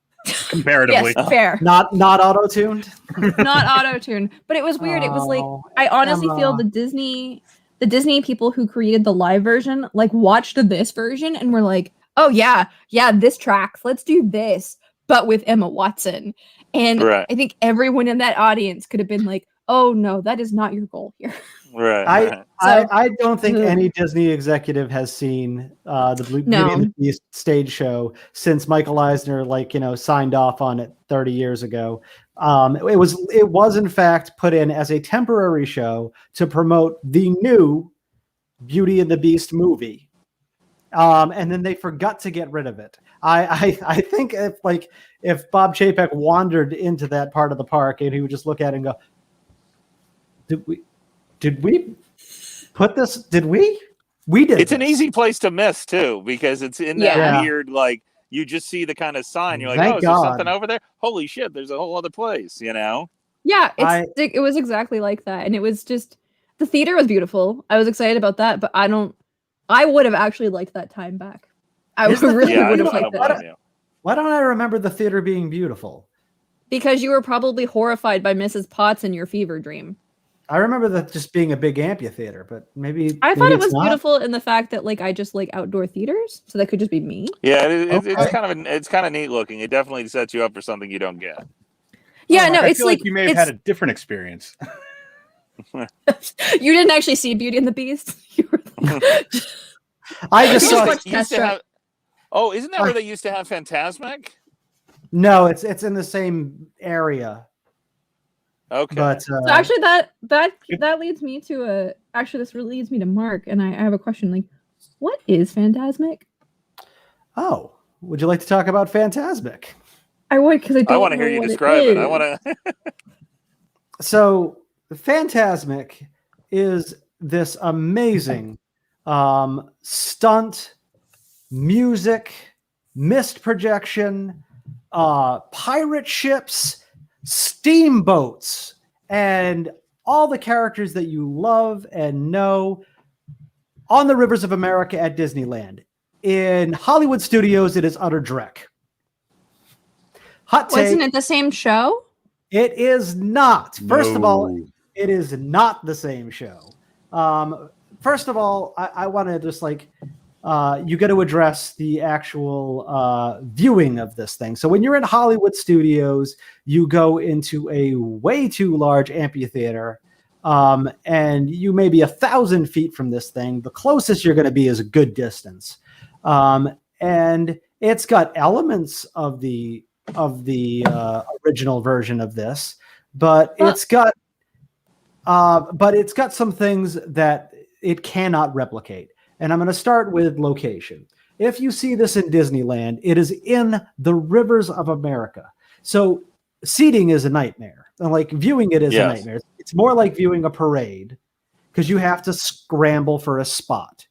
comparatively. Yes, fair. not auto-tuned. Not auto-tune, but it was weird. It was like, Oh, I honestly feel Emma. the Disney people who created the live version like watched this version and were like, oh yeah, this tracks, let's do this, but with Emma Watson. And Right. I think everyone in that audience could have been like, oh no, that is not your goal here. Right. I don't think Ugh. any Disney executive has seen the Beauty and the Beast stage show since Michael Eisner, signed off on it 30 years ago. It was in fact put in as a temporary show to promote the new Beauty and the Beast movie, and then they forgot to get rid of it. I think if Bob Chapek wandered into that part of the park and he would just look at it and go, Did we put this? Did we? We did. It's an easy place to miss too, because it's in that weird, you just see the kind of sign. You're like, Thank oh, is there God. something over there? Holy shit, there's a whole other place, Yeah, it was exactly like that. And it was just, the theater was beautiful. I was excited about that, but I would have actually liked that time back. I would have liked that. Why don't I remember the theater being beautiful? Because you were probably horrified by Mrs. Potts in your fever dream. I remember that just being a big amphitheater, but maybe I thought it was beautiful in the fact that I just like outdoor theaters, so that could just be me. Yeah, it's kind of neat looking. It definitely sets you up for something you don't get. Yeah, I feel like you may have had a different experience. You didn't actually see Beauty and the Beast. I just saw. Isn't that where they used to have Fantasmic? No, it's in the same area. Okay. But so actually, that leads me to this really leads me to Mark, and I have a question. What is Fantasmic? Oh, would you like to talk about Fantasmic? I would, because I want to hear you describe it. I want to. So, Fantasmic is this amazing stunt, music, mist projection, pirate ships, steamboats, and all the characters that you love and know on the rivers of America at Disneyland. In Hollywood Studios, it is utter dreck. Hot take. Wasn't it the same show? It is not. First of all, it is not the same show. First of all, I want to just you got to address the actual viewing of this thing. So when you're in Hollywood Studios, you go into a way too large amphitheater, and you may be 1,000 feet from this thing. The closest you're going to be is a good distance, and it's got elements of the original version of this, but it's got some things that it cannot replicate. And I'm going to start with location. If you see this in Disneyland, it is in the rivers of America. So seating is a nightmare. And viewing it is a nightmare. It's more like viewing a parade because you have to scramble for a spot.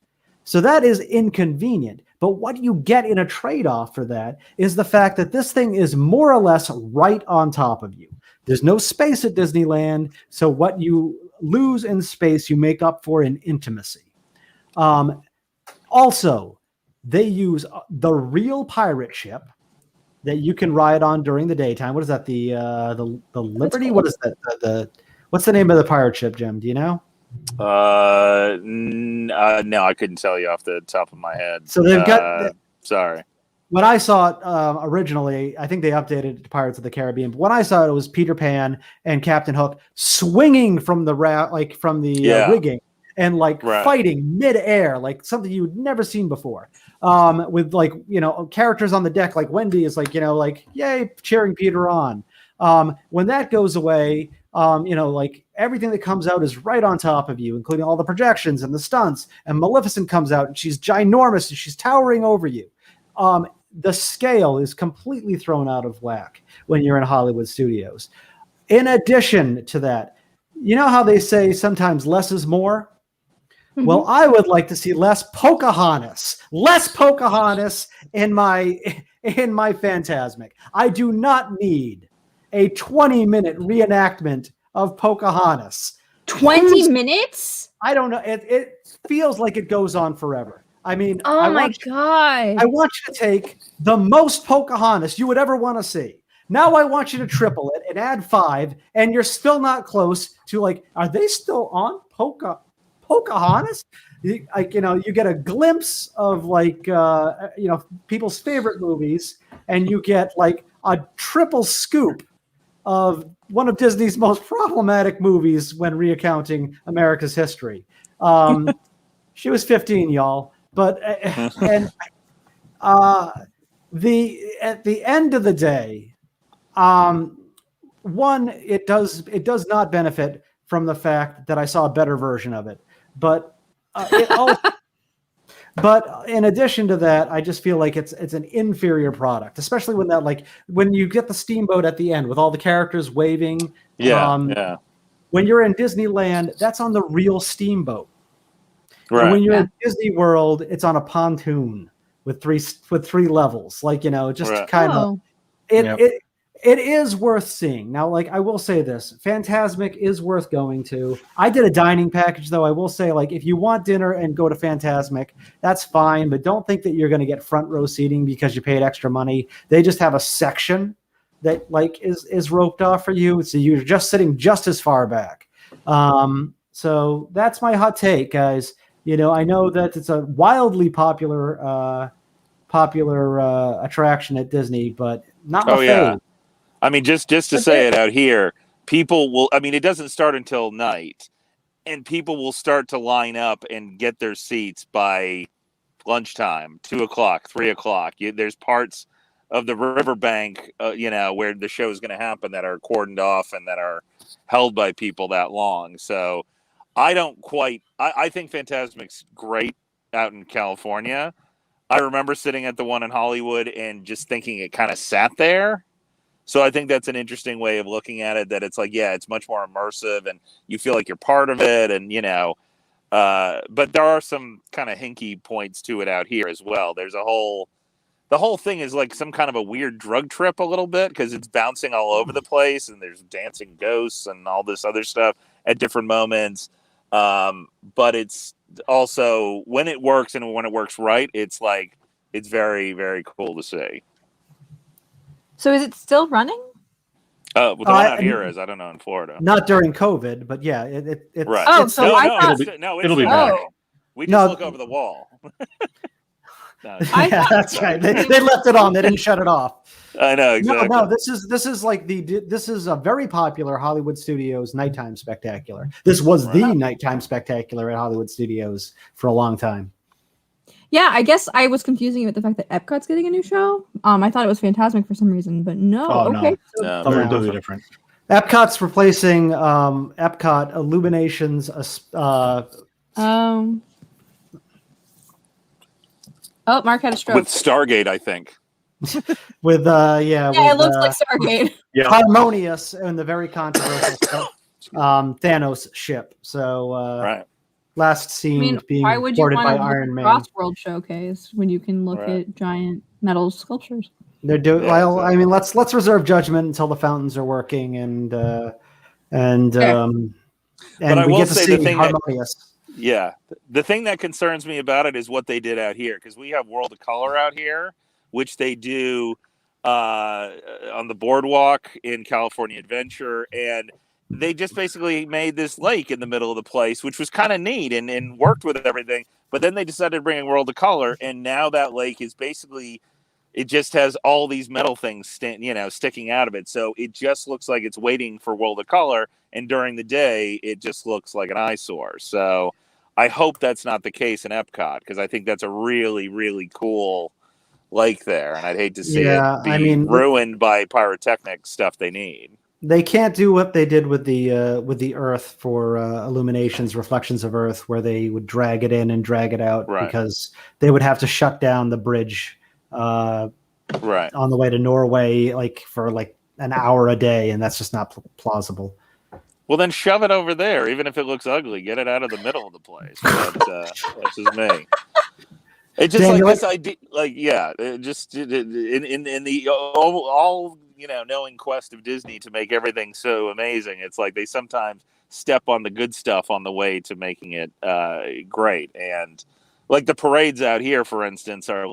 So that is inconvenient. But what you get in a trade-off for that is the fact that this thing is more or less right on top of you. There's no space at Disneyland. So what you lose in space, you make up for in intimacy. Also, they use the real pirate ship that you can ride on during the daytime. What is that? The Liberty? What is that? What's the name of the pirate ship, Jim? Do you know? No, I couldn't tell you off the top of my head. So they've got. Sorry. When I saw it originally, I think they updated it to Pirates of the Caribbean. But when I saw it, it was Peter Pan and Captain Hook swinging from the rigging. And fighting mid-air, something you'd never seen before, with characters on the deck, like Wendy is yay, cheering Peter on. When that goes away, everything that comes out is right on top of you, including all the projections and the stunts. And Maleficent comes out and she's ginormous and she's towering over you. The scale is completely thrown out of whack when you're in Hollywood Studios. In addition to that, you know how they say sometimes less is more? Well, I would like to see less Pocahontas in my Fantasmic. I do not need a 20-minute reenactment of Pocahontas. 20 minutes? I don't know. It feels like it goes on forever. I mean, oh my God. I want you to take the most Pocahontas you would ever want to see. Now I want you to triple it and add 5, and you're still not close to are they still on Pocahontas? You get a glimpse of people's favorite movies, and you get a triple scoop of one of Disney's most problematic movies when reaccounting America's history. She was 15, y'all. But and at the end of the day, one, it does not benefit from the fact that I saw a better version of it, but it also. But in addition to that, I just feel like it's an inferior product, especially when you get the steamboat at the end with all the characters waving. Yeah. When you're in Disneyland, that's on the real steamboat. Right. And when you're in Disney World, it's on a pontoon with three levels. Just kind of it is worth seeing. Now, I will say this, Fantasmic is worth going to. I did a dining package, though. I will say, if you want dinner and go to Fantasmic, that's fine, but don't think that you're going to get front row seating because you paid extra money. They just have a section that is roped off for you, so you're just sitting just as far back. So that's my hot take, guys. I know that it's a wildly popular attraction at Disney, but not my fave. I mean, just to say it out here, people will. I mean, it doesn't start until night, and people will start to line up and get their seats by lunchtime, 2:00, 3:00. There's parts of the riverbank, where the show is going to happen that are cordoned off and that are held by people that long. So, I don't quite. I think Fantasmic's great out in California. I remember sitting at the one in Hollywood and just thinking it kind of sat there. So I think that's an interesting way of looking at it, that it's it's much more immersive and you feel like you're part of it. And, but there are some kind of hinky points to it out here as well. There's the whole thing is like some kind of a weird drug trip a little bit because it's bouncing all over the place and there's dancing ghosts and all this other stuff at different moments. But it's also, when it works and when it works right, it's very, very cool to see. So is it still running? The one out here is. I don't know in Florida. Not during COVID, but yeah, it's right. Oh, so I thought it'll be back. We just look over the wall. Yeah, that's right. They left it on. They didn't shut it off. I know exactly. No. This is a very popular Hollywood Studios nighttime spectacular. This was the nighttime spectacular at Hollywood Studios for a long time. Yeah, I guess I was confusing it with the fact that Epcot's getting a new show. I thought it was Fantasmic for some reason, but no. Okay. No, totally different. Epcot's replacing Epcot Illuminations. Mark had a stroke. With Stargate, I think. With it looks like Stargate. Yeah. Harmonious and the very controversial Thanos ship. So right. Last scene being why would you recorded want by to Iron Man. Crossworld Showcase when you can look at giant metal sculptures? They're doing well. Exactly. I mean, let's reserve judgment until the fountains are working and But I will get to say see the thing Harmonious. The thing that concerns me about it is what they did out here, because we have World of Color out here, which they do on the boardwalk in California Adventure, and they just basically made this lake in the middle of the place, which was kind of neat and worked with everything. But then they decided to bring in World of Color, and now that lake is basically, it just has all these metal things sticking out of it. So it just looks like it's waiting for World of Color, and during the day, it just looks like an eyesore. So I hope that's not the case in Epcot, because I think that's a really, really cool lake there, and I'd hate to see it be ruined by pyrotechnic stuff they need. They can't do what they did with the Earth for Illuminations, Reflections of Earth, where they would drag it in and drag it out, because they would have to shut down the bridge on the way to Norway for an hour a day, and that's just not plausible. Well, then shove it over there, even if it looks ugly. Get it out of the middle of the place. But, that's just me. It's just Daniel, this idea, just in the all knowing quest of Disney to make everything so amazing. It's like they sometimes step on the good stuff on the way to making it great. And like the parades out here, for instance, are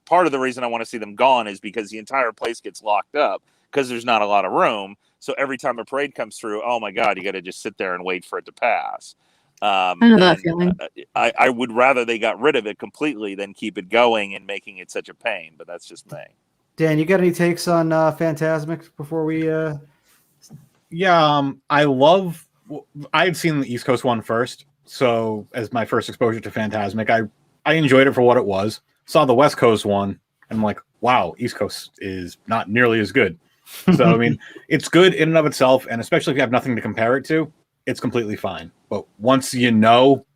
part of the reason I want to see them gone is because the entire place gets locked up because there's not a lot of room. So every time a parade comes through, oh my God, you got to just sit there and wait for it to pass. I know that feeling. I would rather they got rid of it completely than keep it going and making it such a pain. But that's just me. Dan, you got any takes on Fantasmic before we Yeah, I had seen the East Coast one first, so as my first exposure to Phantasmic, I enjoyed it for what it was. Saw the West Coast one, and I'm like, wow, East Coast is not nearly as good. So I mean, it's good in and of itself, and especially if you have nothing to compare it to, it's completely fine. But once you know,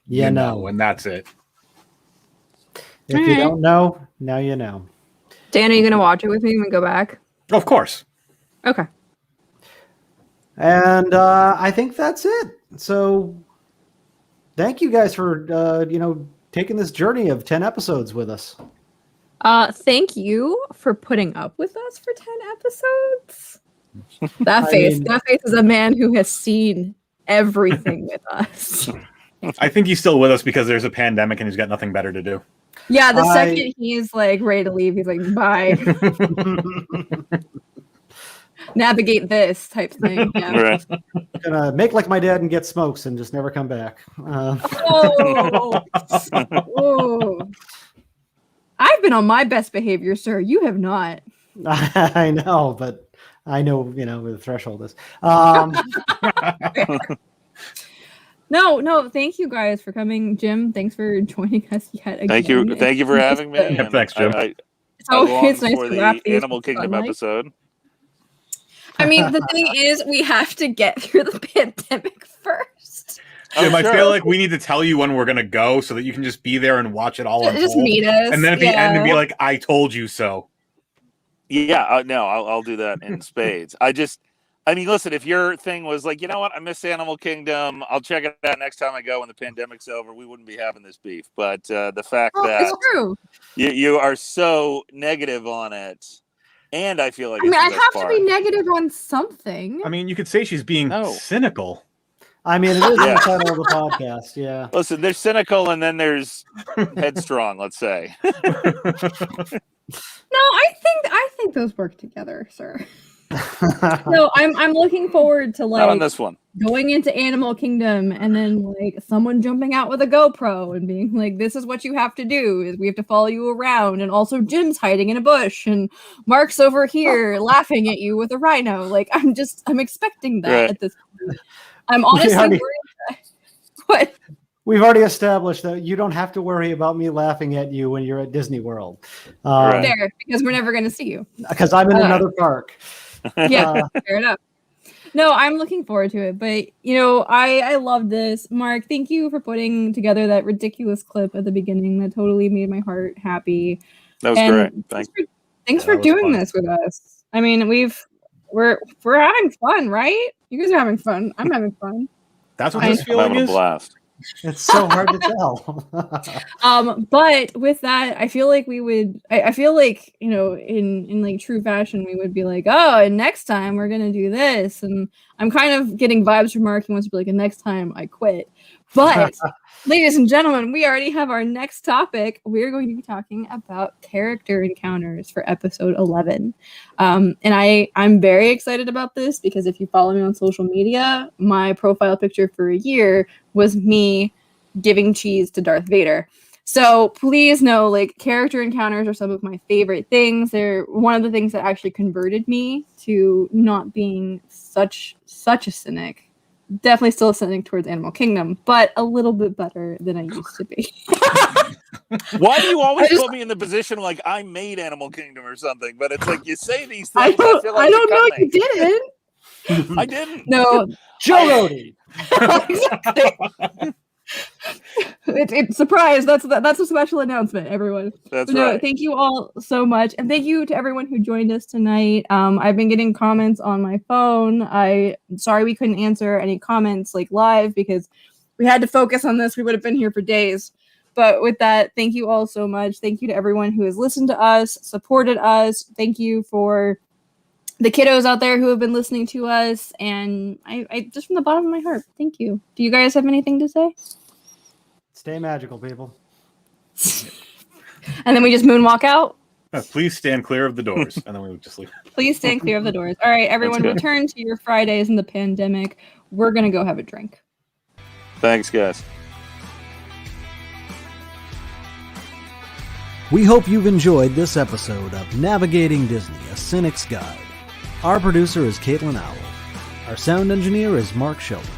you know, and that's it. If you don't know, now you know. Dan, are you gonna watch it with me and go back? Of course. Okay. And I think that's it. So thank you guys for taking this journey of 10 episodes with us. Thank you for putting up with us for 10 episodes. That face is a man who has seen everything with us. I think he's still with us because there's a pandemic and he's got nothing better to do. Yeah, the second he's like ready to leave, he's like, bye. Navigate this type thing. Yeah. Right. Gonna make like my dad and get smokes and just never come back. Oh. I've been on my best behavior, sir. You have not. I know, but I know, where the threshold is. No, thank you guys for coming. Jim, thanks for joining us yet again. Thank you for having me. Yeah, thanks, Jim. It's nice for to wrap the these Animal Kingdom episode. I mean, the thing is, we have to get through the pandemic first. Jim, I feel like we need to tell you when we're gonna go so that you can just be there and watch it all unfold. Just meet us, and then at the end, and be like, "I told you so." Yeah, no, I'll do that in spades. I mean, listen, if your thing was like, you know what, I miss Animal Kingdom, I'll check it out next time I go when the pandemic's over, we wouldn't be having this beef. But the fact that it's true. You are so negative on it, and I feel like I have to be negative on something. I mean, you could say she's being cynical. I mean, it is the title of the podcast, yeah. Listen, there's cynical and then there's headstrong, let's say. No, I think those work together, sir. No, I'm looking forward to Not on this one. Going into Animal Kingdom and then like someone jumping out with a GoPro and being like, "This is what you have to do. Is we have to follow you around." And also Jim's hiding in a bush and Mark's over here laughing at you with a rhino. Like I'm expecting that at this point. I'm honestly worried. What? We've already established that you don't have to worry about me laughing at you when you're at Disney World. There, because we're never going to see you. Because I'm in another park. Yeah, fair enough. No, I'm looking forward to it. But, I love this. Mark, thank you for putting together that ridiculous clip at the beginning. That totally made my heart happy. That was great. Thanks for doing this with us. I mean, we're having fun, right? You guys are having fun. I'm having fun. That's what this feeling is. A blast. It's so hard to tell. But with that, I feel like we would. I feel like in like true fashion, we would be like, oh, and next time we're gonna do this. And I'm kind of getting vibes from Mark. He wants to be like, and next time I quit. But ladies and gentlemen, we already have our next topic. We're going to be talking about character encounters for episode 11. And I'm very excited about this because if you follow me on social media, my profile picture for a year was me giving cheese to Darth Vader. So please know, like, character encounters are some of my favorite things. They're one of the things that actually converted me to not being such a cynic. Definitely still a cynic towards Animal Kingdom, but a little bit better than I used to be. Why do you always put me in the position like I made Animal Kingdom or something? But it's like you say these things. I don't know you didn't. I didn't. No, Joe Rody. Exactly. It's surprise. That's a special announcement, everyone. That's right. right. Thank you all so much, and thank you to everyone who joined us tonight. I've been getting comments on my phone. I'm sorry we couldn't answer any comments like live because we had to focus on this. We would have been here for days. But with that, thank you all so much. Thank you to everyone who has listened to us, supported us. Thank you for the kiddos out there who have been listening to us. And I just from the bottom of my heart, thank you. Do you guys have anything to say? Stay magical, people. And then we just moonwalk out? Please stand clear of the doors. And then we would just leave. Please stand clear of the doors. All right, everyone, return to your Fridays in the pandemic. We're going to go have a drink. Thanks, guys. We hope you've enjoyed this episode of Navigating Disney, a Cynic's Guide. Our producer is Caitlin Owl. Our sound engineer is Mark Sheldon.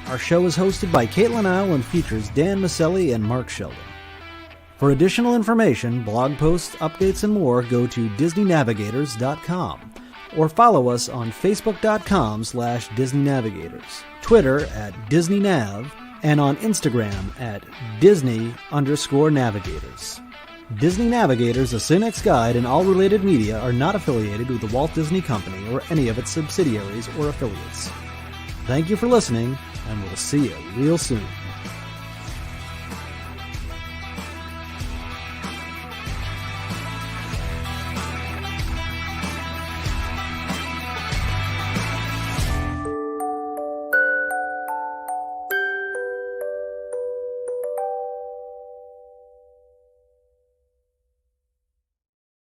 Our show is hosted by Caitlin Isle and features Dan Maselli and Mark Sheldon. For additional information, blog posts, updates, and more, go to DisneyNavigators.com or follow us on Facebook.com/DisneyNavigators, Twitter @DisneyNav, and on Instagram @Disney_Navigators. Disney Navigators, a Cynics guide, and all related media are not affiliated with the Walt Disney Company or any of its subsidiaries or affiliates. Thank you for listening, and we'll see you real soon.